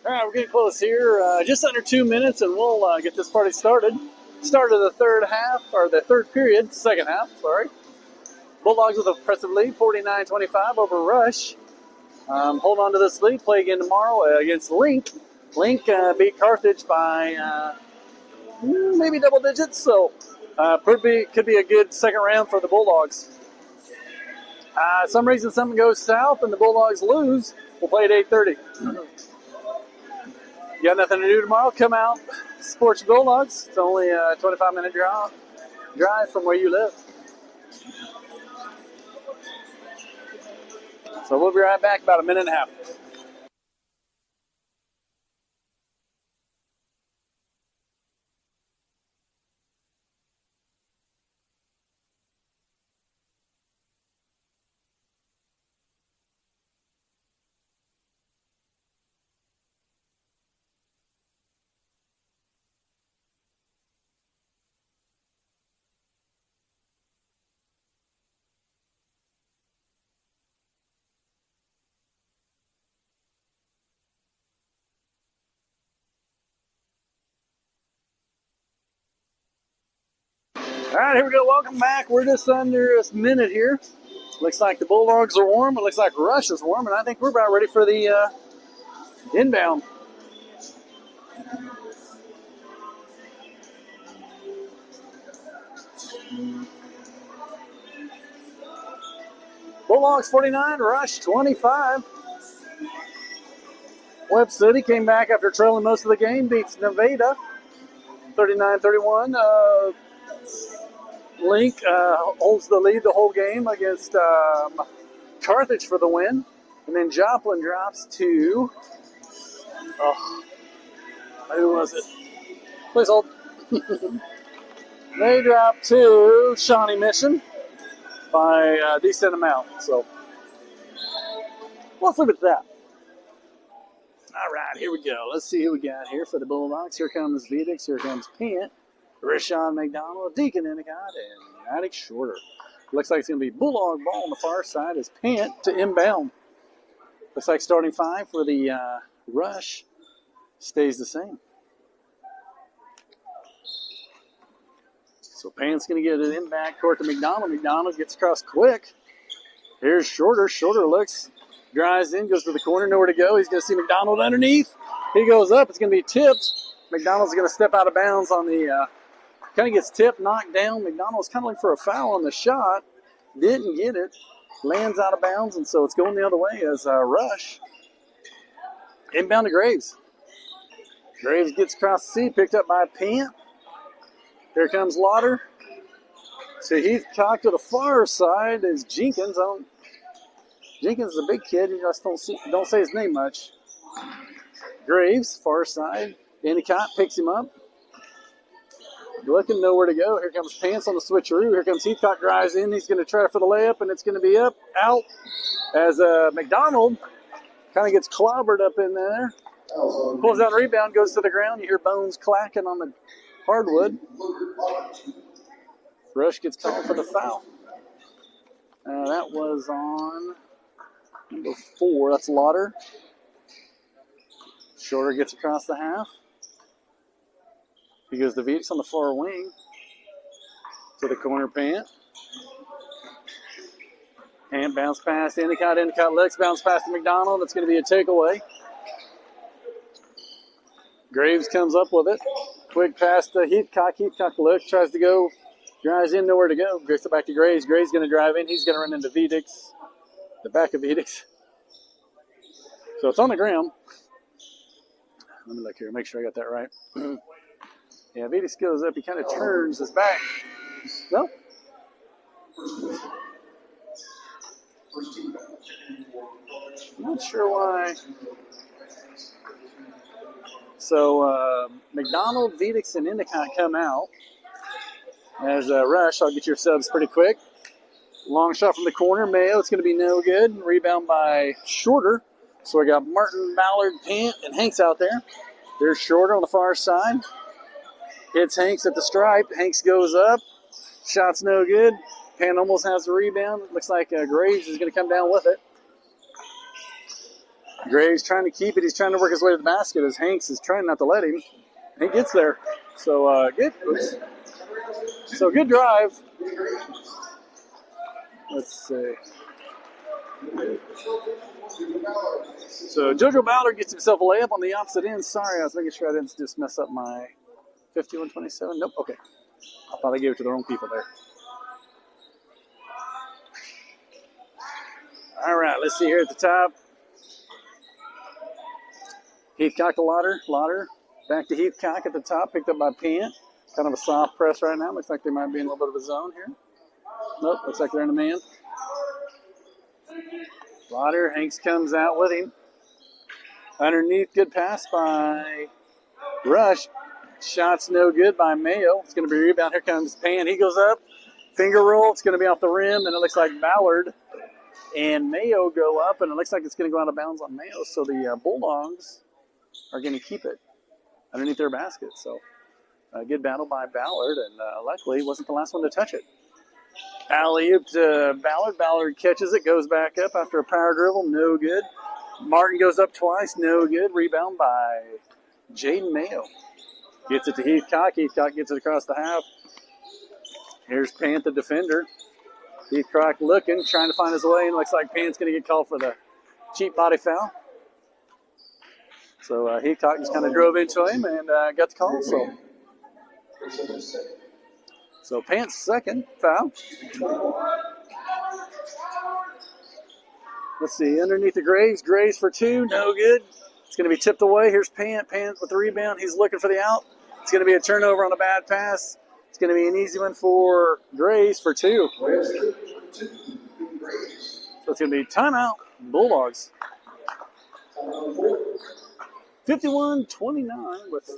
All right, we're getting close here. Just under 2 minutes, and we'll get this party started. Start of the third half, or the third period, second half, sorry. Bulldogs with a impressive lead, 49-25 over Rush. Hold on to this lead. Play again tomorrow against Link. Link beat Carthage by maybe double digits, so could be a good second round for the Bulldogs. Some reason something goes south and the Bulldogs lose. We'll play at 8:30. You got nothing to do tomorrow? Come out, support your Bulldogs. It's only a 25-minute drive from where you live. So we'll be right back, about a minute and a half. All right, here we go. Welcome back. We're just under a minute here. Looks like the Bulldogs are warm. It looks like Rush is warm, and I think we're about ready for the inbound. Bulldogs 49, Rush 25. Webb City came back after trailing most of the game, beats Nevada 39-31. Link holds the lead the whole game against Carthage for the win. And then Joplin drops to, who was it? Please hold. They drop to Shawnee Mission by a decent amount. So let's leave it at that. All right, here we go. Let's see who we got here for the Bulldogs. Here comes Vedix. Here comes Pant, Rashawn McDonald, Deacon Endicott, and Attic Shorter. Looks like it's going to be Bulldog ball on the far side as Pant to inbound. Looks like starting five for the Rush stays the same. So Pant's going to get it in backcourt to McDonald. McDonald gets across quick. Here's Shorter. Shorter looks, drives in, goes to the corner, nowhere to go. He's going to see McDonald underneath. He goes up. It's going to be tipped. McDonald's going to step out of bounds on the, kind of gets tipped, knocked down. McDonald's kind of looking for a foul on the shot. Didn't get it. Lands out of bounds, and so it's going the other way as Rush. Inbound to Graves. Graves gets across the sea, picked up by Pant. Here comes Lauder. So Heathcock to the far side is Jenkins. Jenkins is a big kid. You just don't say his name much. Graves, far side. Endicott picks him up. Looking nowhere to go. Here comes Pants on the switcheroo. Here comes Heathcock, drives in. He's going to try for the layup, and it's going to be out as McDonald kind of gets clobbered up in there. Pulls down the rebound, goes to the ground. You hear bones clacking on the hardwood. Rush gets called for the foul. That was on number 4. That's Lauder. Shorter gets across the half. He goes to Veets on the far wing. To the corner, Pant. Pant bounce past Endicott. Endicott looks, bounce past to McDonald. That's going to be a takeaway. Graves comes up with it. Quick pass to Heathcock. Heathcock looks, tries to go. Drives in, nowhere to go. Gets it back to Graves. Graves going to drive in. He's going to run into Vedix. The back of Vedix. So it's on the ground. Let me look here. Make sure I got that right. Yeah, Vedix goes up. He kind of turns his back. No? I'm not sure why. So McDonald, Vedix, and Endicott come out. As Rush, I'll get your subs pretty quick. Long shot from the corner. Mayo, it's going to be no good. Rebound by Shorter. So we got Martin, Ballard, Pant, and Hanks out there. There's Shorter on the far side. Hits Hanks at the stripe. Hanks goes up. Shot's no good. Pant almost has the rebound. Looks like Graves is going to come down with it. Graves trying to keep it. He's trying to work his way to the basket as Hanks is trying not to let him. He gets there. So good. Oops. So good drive. Let's see. So JoJo Ballard gets himself a layup on the opposite end. Sorry, I was making sure I didn't just mess up my 51-27. Nope, okay. I thought I gave it to the wrong people there. All right, let's see here at the top. Heathcock to Lauder. Lauder back to Heathcock at the top, picked up by Pant. Kind of a soft press right now. Looks like they might be in a little bit of a zone here. Nope, looks like they're in a man. Lauder, Hanks comes out with him. Underneath, good pass by Rush. Shot's no good by Mayo. It's going to be a rebound. Here comes Pant. He goes up. Finger roll. It's going to be off the rim, and it looks like Ballard and Mayo go up, and it looks like it's going to go out of bounds on Mayo. So the Bulldogs are going to keep it underneath their basket. So a good battle by Ballard, and luckily he wasn't the last one to touch it. Alley-oop to Ballard. Ballard catches it, goes back up after a power dribble. No good. Martin goes up twice. No good. Rebound by Jaden Mayo. Gets it to Heathcock. Heathcock gets it across the half. Here's Pant, the defender. Heathcock looking, trying to find his way, and looks like Pant's going to get called for the cheap body foul. So Heathcock just kind of drove into him and got the call. So Pant's second foul. Let's see, underneath the Graves. Graves for 2, no good. It's going to be tipped away. Here's Pant. Pant with the rebound. He's looking for the out. It's going to be a turnover on a bad pass. It's going to be an easy one for Graves for 2. So it's going to be timeout, Bulldogs. 51-29 with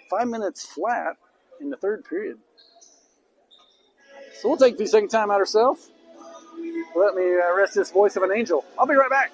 5 minutes flat in the third period. So we'll take a few second time out ourselves. Let me rest this voice of an angel. I'll be right back.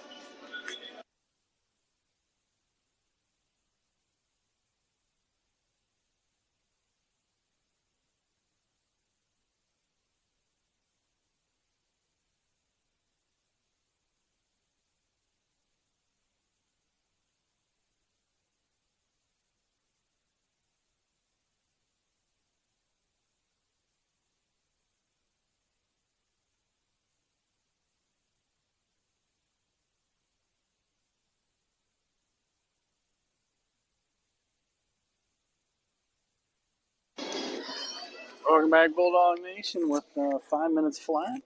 Welcome back, Bulldog Nation, with 5 minutes flat.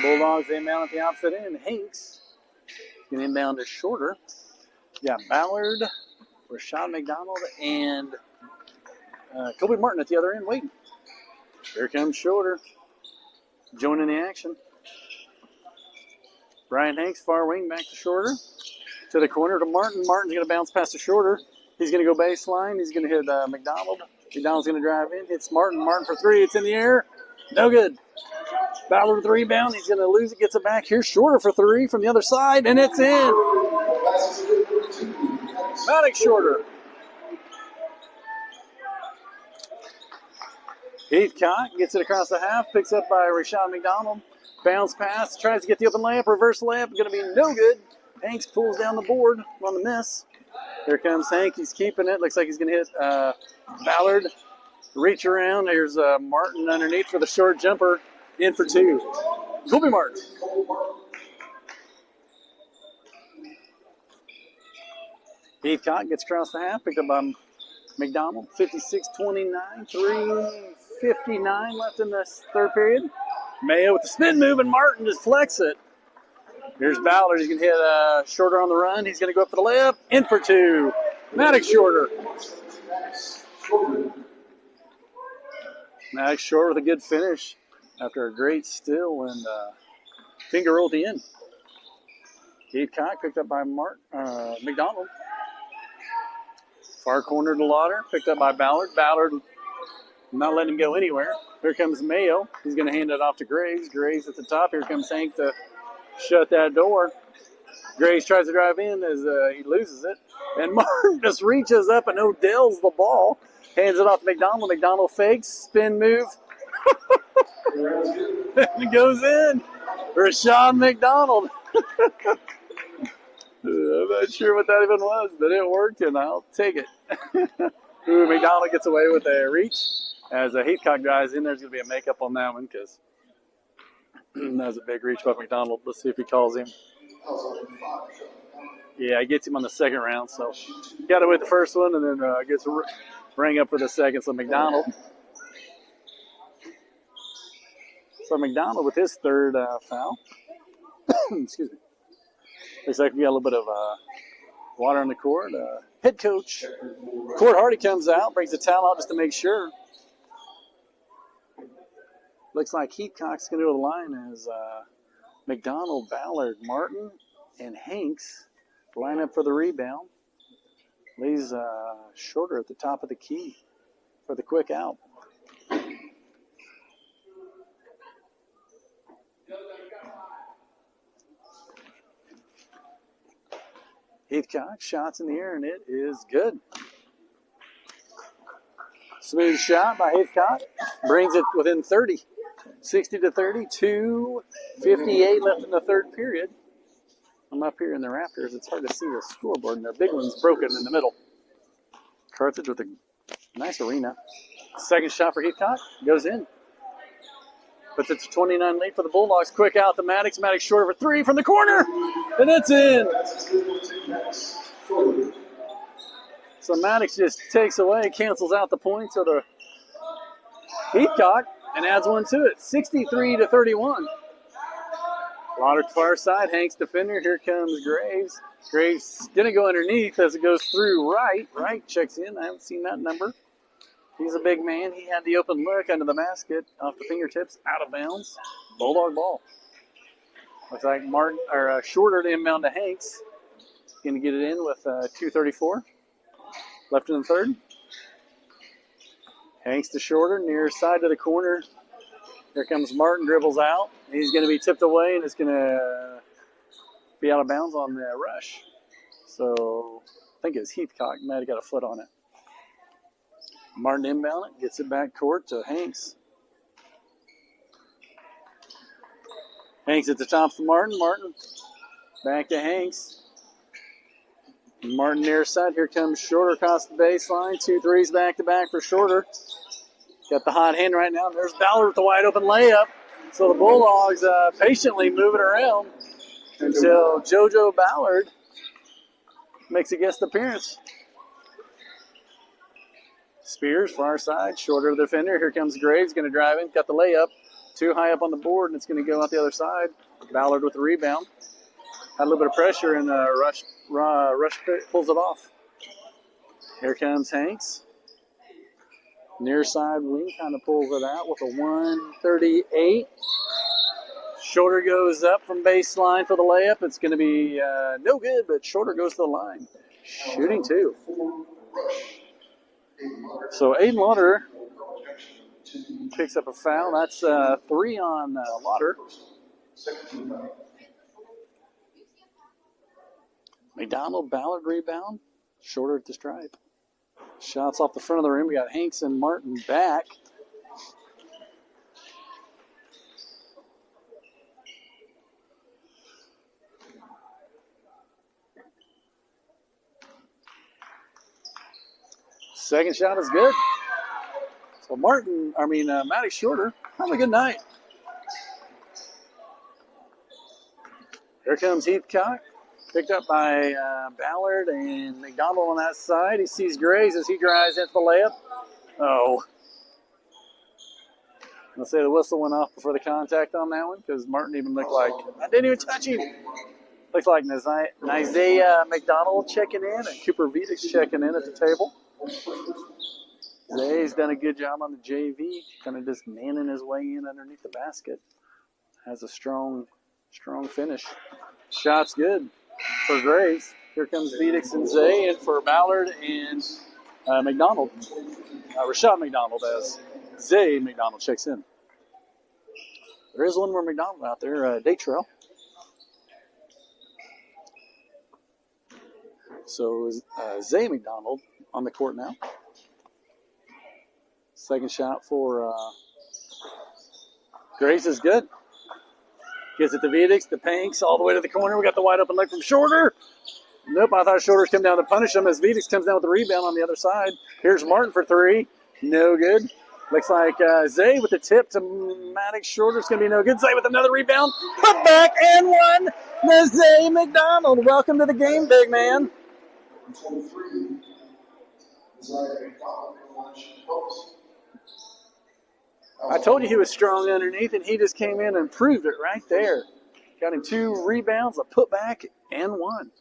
Bulldogs inbound at the opposite end. Hanks can inbound to Shorter. You got Ballard, Rashad McDonald, and Kobe Martin at the other end waiting. Here comes Shorter, joining the action. Brian Hanks, far wing, back to Shorter. To the corner to Martin. Martin's going to bounce past to Shorter. He's going to go baseline. He's going to hit McDonald. McDonald's going to drive in. Hits Martin. Martin for three. It's in the air. No good. Ballard with the rebound. He's going to lose it. Gets it back. Here's Shorter for three from the other side, and it's in. Maddox Shorter. Heathcock gets it across the half. Picks up by Rashad McDonald. Bounce pass. Tries to get the open layup. Reverse layup. Going to be no good. Hanks pulls down the board on the miss. Here comes Hank. He's keeping it. Looks like he's going to hit Ballard. Reach around. Here's Martin underneath for the short jumper. In for two. Kobe Martin. Heathcock gets across the half. Picked up by McDonald. 56-29. 3:59 left in this third period. Mayo with the spin move, and Martin just flex it. Here's Ballard. He's going to hit Shorter on the run. He's going to go up for the layup. In for two. Maddox Shorter. Maddox Shorter with a good finish after a great steal and finger roll at the end. Heathcock picked up by McDonald. Far corner to Lauder. Picked up by Ballard. Ballard not letting him go anywhere. Here comes Mayo. He's going to hand it off to Graves. Graves at the top. Here comes Hank to shut that door. Graves tries to drive in as he loses it. And Martin just reaches up and Odell's the ball. Hands it off to McDonald. McDonald fakes. Spin move. It goes in. Rashad McDonald. I'm not sure what that even was, but it worked, and I'll take it. Ooh, McDonald gets away with a reach. As Heathcock drives in, there's going to be a makeup on that one because that was a big reach by McDonald. Let's see if he calls him. Yeah, he gets him on the second round, so got away with the first one, and then gets a ring up for the second. So McDonald. McDonald with his third foul. Excuse me. Looks like we got a little bit of water on the court. Head coach Court Hardy comes out, brings the towel out just to make sure. Looks like Heathcock's going to go to the line as McDonald, Ballard, Martin, and Hanks line up for the rebound. Leaves Shorter at the top of the key for the quick out. Heathcock, shots in the air, and it is good. Smooth shot by Heathcock. Brings it within 30. 60-30, 2:58 left in the third period. I'm up here in the rafters. It's hard to see the scoreboard, and the big one's broken in the middle. Carthage with a nice arena. Second shot for Heathcock. Goes in. But it's a 29 lead for the Bulldogs. Quick out to Maddox. Maddox Shorter for three from the corner. And it's in. So Maddox just takes away, cancels out the points of the Heathcock and adds one to it. 63-31. Lauder far side. Hanks defender. Here comes Graves. Graves going to go underneath as it goes through right. Right checks in. I haven't seen that number. He's a big man. He had the open look under the basket, off the fingertips, out of bounds. Bulldog ball. Looks like Martin or Shorter to inbound to Hanks. Going to get it in with 2:34 left in the third. Hanks to Shorter, near side to the corner. Here comes Martin, dribbles out. He's going to be tipped away, and it's going to be out of bounds on the rush. So I think it's Heathcock. Might have got a foot on it. Martin inbound it, gets it back court to Hanks. Hanks at the top for Martin. Martin back to Hanks. Martin near side. Here comes Shorter across the baseline. 2 threes back to back for Shorter. Got the hot hand right now. There's Ballard with the wide open layup. So the Bulldogs patiently move it around until JoJo Ballard makes a guest appearance. Spears, far side, shorter defender. Here comes Graves, going to drive in, got the layup. Too high up on the board, and it's going to go out the other side. Ballard with the rebound. Had a little bit of pressure, and Rush pulls it off. Here comes Hanks. Near side wing kind of pulls it out with a 138. Shorter goes up from baseline for the layup. It's going to be no good, but Shorter goes to the line. Shooting two. So Aiden Lauder picks up a foul. That's 3 on Lauder. McDonald, Ballard rebound. Shorter at the stripe. Shots off the front of the rim. We got Hanks and Martin back. Second shot is good. So Maddox Shorter, have a good night. Here comes Heathcock. Picked up by Ballard and McDonald on that side. He sees Graves as he drives into the layup. Oh. I'll say the whistle went off before the contact on that one because Martin even looked like, I didn't even touch him. Looks like Isaiah McDonald checking in and Cooper Vidic checking in at the table. Zay's done a good job on the JV, kind of just manning his way in underneath the basket. Has a strong finish. Shot's good for Graves. Here comes Vidic and Zay, and for Ballard and McDonald. Rashad McDonald as Zay McDonald checks in. There is one more McDonald out there, Daytrail. So Zay McDonald on the court now. Second shot for Graves is good. Gets it to Vidic, the Panks, all the way to the corner. We got the wide open leg from Shorter. Nope, I thought Shorter's come down to punish him as Vidic comes down with the rebound on the other side. Here's Martin for 3. No good. Looks like Zay with the tip to Maddox Shorter. It's going to be no good. Zay with another rebound. Put back and one. The Zay McDonald. Welcome to the game, big man. 23. I told you he was strong underneath, and he just came in and proved it right there. Got him 2 rebounds, a putback, and 1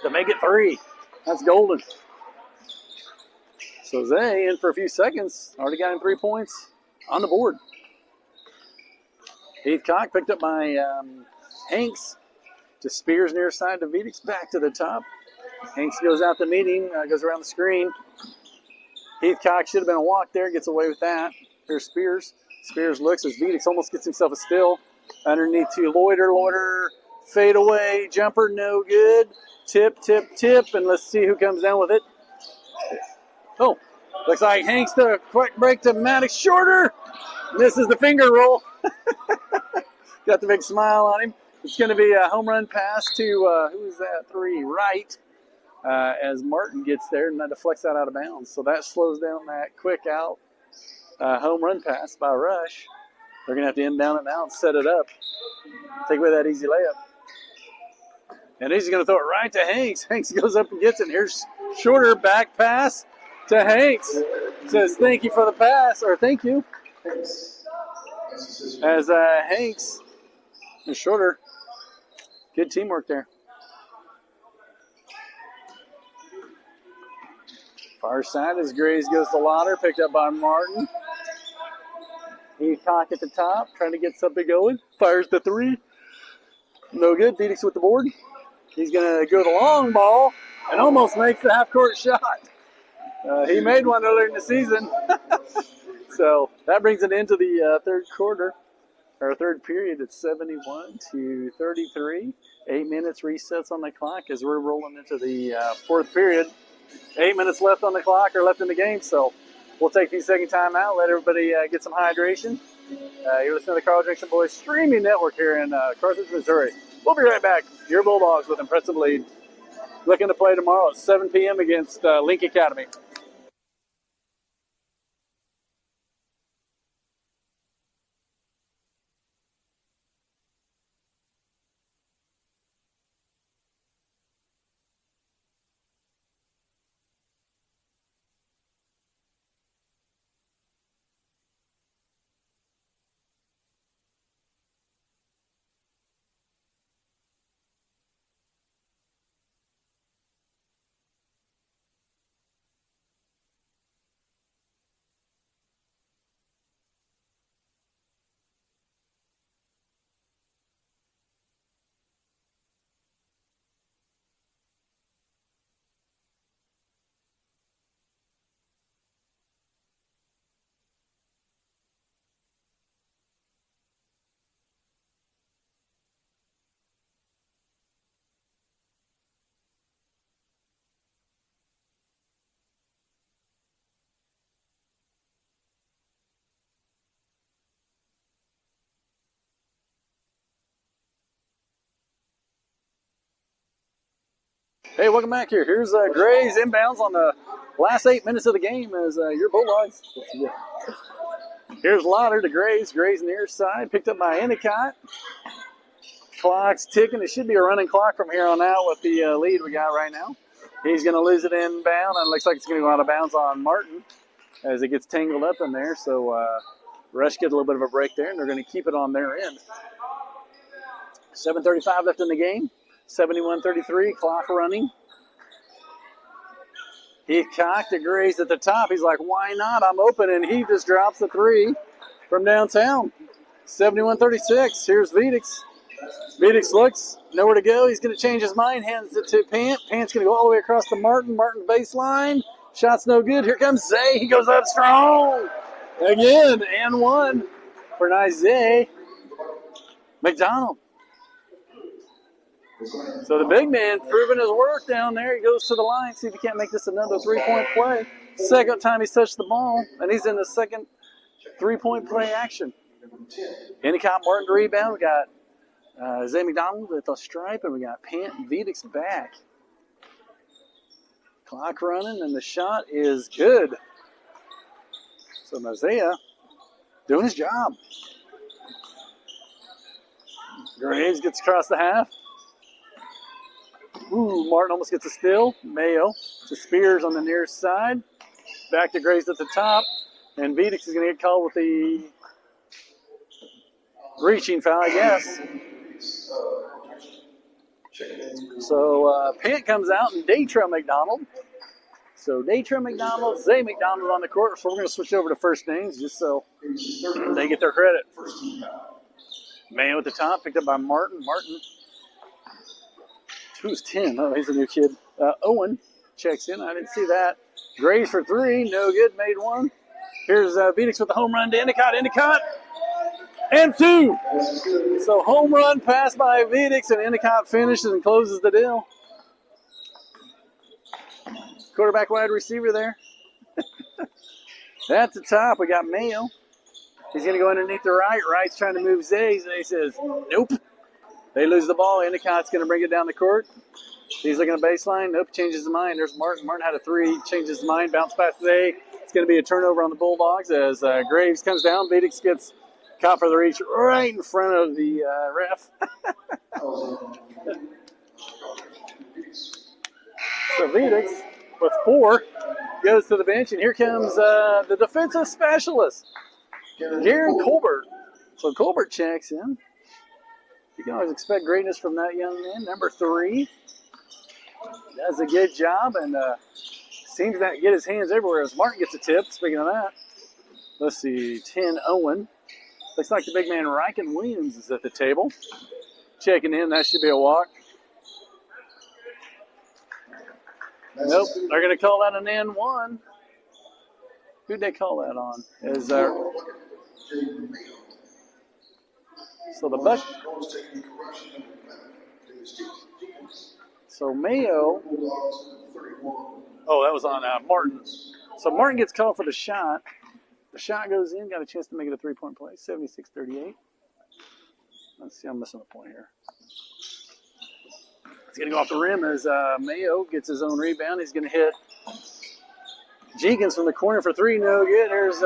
to make it 3. That's golden. So Zay, in for a few seconds, already got him 3 points on the board. Heathcock picked up by Hanks to Spears near side to Vidic, back to the top. Hanks goes out to meet him, goes around the screen. Heathcock should have been a walk there, gets away with that. Here's Spears. Spears looks as Vidic almost gets himself a steal. Underneath to Loiter, fade away, jumper, no good. Tip, and let's see who comes down with it. Oh, looks like Hanks to a quick break to Maddox Shorter. Misses the finger roll. Got the big smile on him. It's going to be a home run pass to, who is that, 3, right, as Martin gets there and that deflects that out of bounds. So that slows down that quick out home run pass by Rush. They're going to have to inbound it now and set it up. Take away that easy layup. And he's going to throw it right to Hanks. Hanks goes up and gets it. Here's Shorter, back pass to Hanks. Says thank you for the pass, or thank you. As Hanks and Shorter, good teamwork there. Far side as Graves goes to Lauder, picked up by Martin. Heathcock at the top, trying to get something going. Fires the 3. No good. Vidic with the board. He's going to go the long ball and almost makes the half-court shot. He made one earlier in the season. So that brings it into the third quarter, or third period. It's 71-33. 8 minutes resets on the clock as we're rolling into the fourth period. 8 minutes left on the clock, or left in the game, so we'll take the second time out, let everybody get some hydration. You're listening to the Carl Jackson Boys streaming network here in Carthage, Missouri. We'll be right back. Your Bulldogs with impressive lead. Looking to play tomorrow at 7 p.m. against Link Academy. Hey, welcome back here. Here's Gray's inbounds on the last 8 minutes of the game as your Bulldogs. Here's Lauder to Grays. Grays near side, picked up by Endicott. Clock's ticking. It should be a running clock from here on out with the lead we got right now. He's going to lose it inbound, and it looks like it's going to go out of bounds on Martin as it gets tangled up in there. So Rush gets a little bit of a break there, and they're going to keep it on their end. 7:35 left in the game. 71-33, clock running. He cocked it, Grays at the top. He's like, why not? I'm open, and he just drops the three from downtown. 71-36. Here's Vedix. Vedix looks, nowhere to go. He's going to change his mind, hands it to Pant. Pant's going to go all the way across to Martin. Martin baseline. Shot's no good. Here comes Zay. He goes up strong. Again, and one for nice Zay. McDonald. So the big man proving his work down there. He goes to the line. See if he can't make this another three-point play. Second time he's touched the ball, and he's in the second three-point play action. Endicott Martin to rebound. We got Zay McDonald with a stripe, and we got Pant and Vedix back. Clock running, and the shot is good. So Mosiah doing his job. Graves gets across the half. Ooh, Martin almost gets a steal. Mayo to Spears on the near side. Back to Graves at the top. And Vedix is going to get called with the reaching foul, I guess. So Pant comes out and Daytrail McDonald. So Daytrail McDonald, Zay McDonald on the court. So we're going to switch over to first names just so they get their credit. Mayo at the top, picked up by Martin. Martin. Who's 10? Oh, he's a new kid. Owen checks in. I didn't see that. Graves for three. No good. Made one. Here's Vedix with the home run to Endicott. Endicott. And two. So home run pass by Vedix, and Endicott finishes and closes the deal. Quarterback wide receiver there. At the top, we got Mayo. He's going to go underneath the right. Right's trying to move Zay. Zay says, nope. They lose the ball. Endicott's going to bring it down the court. He's looking at baseline. Nope, changes his mind. There's Martin. Martin had a three, changes his mind, bounce past Zay. It's going to be a turnover on the Bulldogs as Graves comes down. Vedix gets caught for the reach right in front of the ref. So Vedix, with four, goes to the bench, and here comes the defensive specialist, Garen Colbert. So Colbert checks in. You can always expect greatness from that young man. Number 3 does a good job and seems to get his hands everywhere as Martin gets a tip. Speaking of that, let's see, 10 Owen. Looks like the big man Ryken Williams is at the table. Checking in, that should be a walk. Nope, they're going to call that an N1. Who'd they call that on? So the buck. So Mayo. Oh, that was on Martin. So Martin gets called for the shot. The shot goes in. Got a chance to make it a three-point play. 76-38. Let's see. I'm missing a point here. It's going to go off the rim as Mayo gets his own rebound. He's going to hit Jenkins from the corner for 3. No good. There's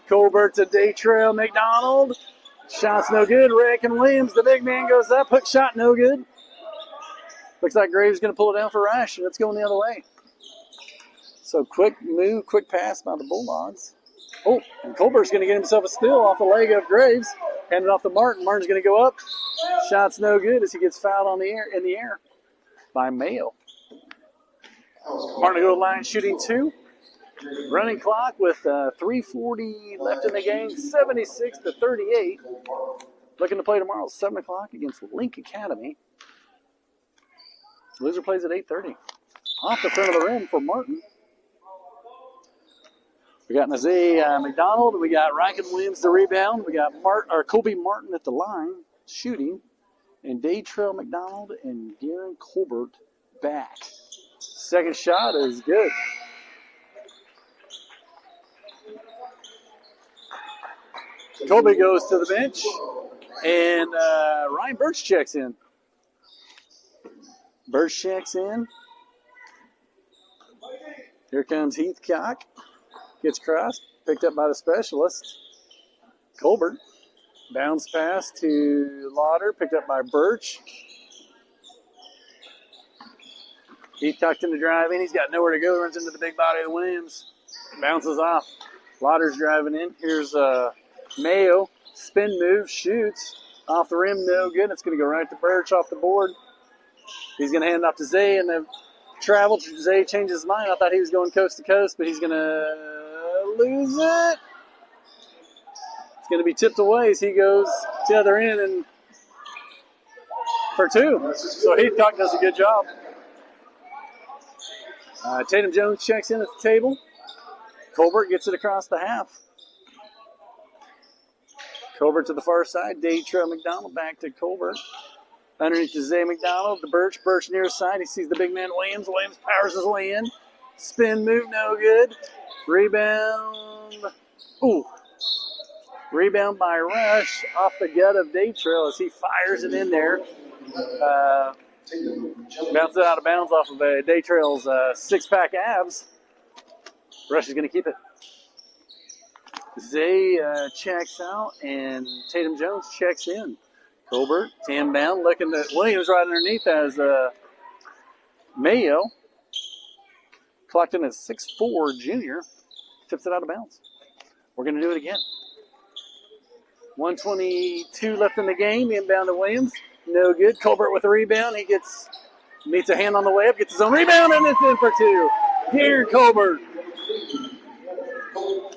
Colbert to Daytrail McDonald. Shot's no good. Ryken Williams, the big man, goes up. Hook shot, no good. Looks like Graves going to pull it down for Rash, and it's going the other way. So quick move, quick pass by the Bulldogs. Oh, and Colbert's going to get himself a steal off the leg of Graves. Hand it off to Martin. Martin's going to go up. Shot's no good as he gets fouled in the air by Mayo. Martin to go to line shooting 2. Running clock with 3:40 left in the game, 76-38. Looking to play tomorrow, 7 o'clock against Link Academy. Loser plays at 8:30. Off the front of the rim for Martin. We got Nazay McDonald. We got Ryken Williams to rebound. We got Kobe Martin at the line shooting. And Daytrail McDonald and Garen Colbert back. Second shot is good. Kobe goes to the bench, and Ryan Birch checks in. Birch checks in. Here comes Heathcock. Gets crossed. Picked up by the specialist. Colbert. Bounce pass to Lauder. Picked up by Birch. Heathcock in the drive in. He's got nowhere to go. Runs into the big body of Williams. Bounces off. Lauder's driving in. Here's Mayo. Spin move. Shoots. Off the rim. No good. It's going to go right to Birch off the board. He's going to hand it off to Zay and then travel. Zay changes his mind. I thought he was going coast to coast, but he's going to lose it. It's going to be tipped away as he goes to the other end and for two. So Heathcock does a good job. Tatum Jones checks in at the table. Colbert gets it across the half. Colbert to the far side. Daytrail McDonald back to Colbert. Underneath to Zay McDonald. The Birch. Birch near side. He sees the big man Williams. Williams powers his way in. Spin move, no good. Rebound. Ooh. Rebound by Rush off the gut of Daytrail as he fires it in there. Bounces it out of bounds off of Daytrail's six-pack abs. Rush is going to keep it. Zay checks out, and Tatum Jones checks in. Colbert, inbound, looking at Williams right underneath as Mayo. Clocked in at 6'4", junior. Tips it out of bounds. We're going to do it again. 1:22 left in the game. Inbound to Williams. No good. Colbert with a rebound. He meets a hand on the way up, gets his own rebound, and it's in for two. Here, Colbert.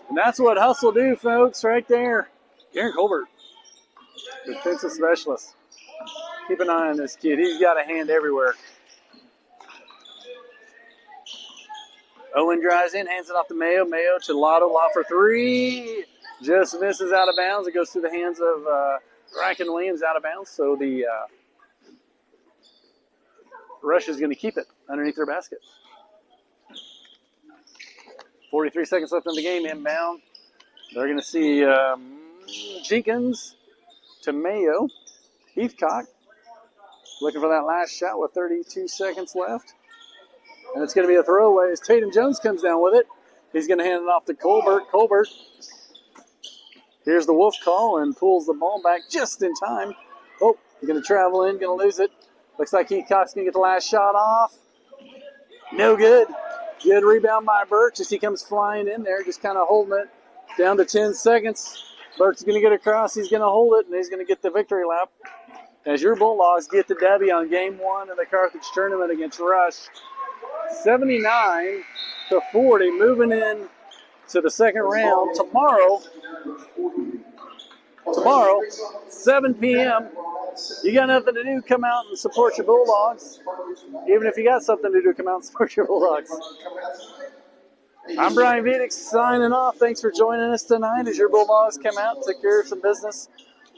And that's what hustle do, folks, right there. Garen Colbert, defensive specialist. Keep an eye on this kid. He's got a hand everywhere. Owen drives in, hands it off to Mayo. Mayo to Lotto. Lot for three. Just misses out of bounds. It goes through the hands of Rankin Williams out of bounds. So the Rush is going to keep it underneath their basket. 43 seconds left in the game, inbound. They're going to see Jenkins to Mayo. Heathcock looking for that last shot with 32 seconds left. And it's going to be a throwaway as Tatum Jones comes down with it. He's going to hand it off to Colbert. Colbert, here's the wolf call and pulls the ball back just in time. Oh, he's going to travel in, going to lose it. Looks like Heathcock's going to get the last shot off. No good. Good rebound by Birch as he comes flying in there, just kind of holding it down to 10 seconds. Birch is going to get across. He's going to hold it, and he's going to get the victory lap as your Bulldogs get the W on Game 1 of the Carthage Tournament against Rush. 79-40, moving in to the second round. Tomorrow, 7 p.m., you got nothing to do, come out and support your Bulldogs. Even if you got something to do, come out and support your Bulldogs. I'm Brian Vidic signing off. Thanks for joining us tonight as your Bulldogs come out and take care of some business.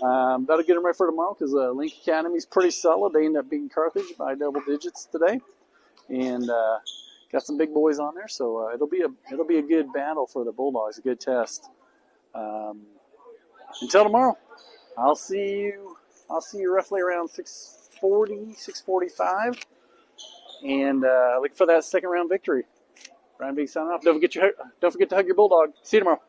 That'll get them ready for tomorrow because Link Academy's pretty solid. They end up beating Carthage by double digits today. And got some big boys on there, so it'll be a good battle for the Bulldogs, a good test. Until tomorrow, I'll see you roughly around 6:40, 6:45, and look for that second round victory. Brian B signing off. Don't forget to hug your Bulldog. See you tomorrow.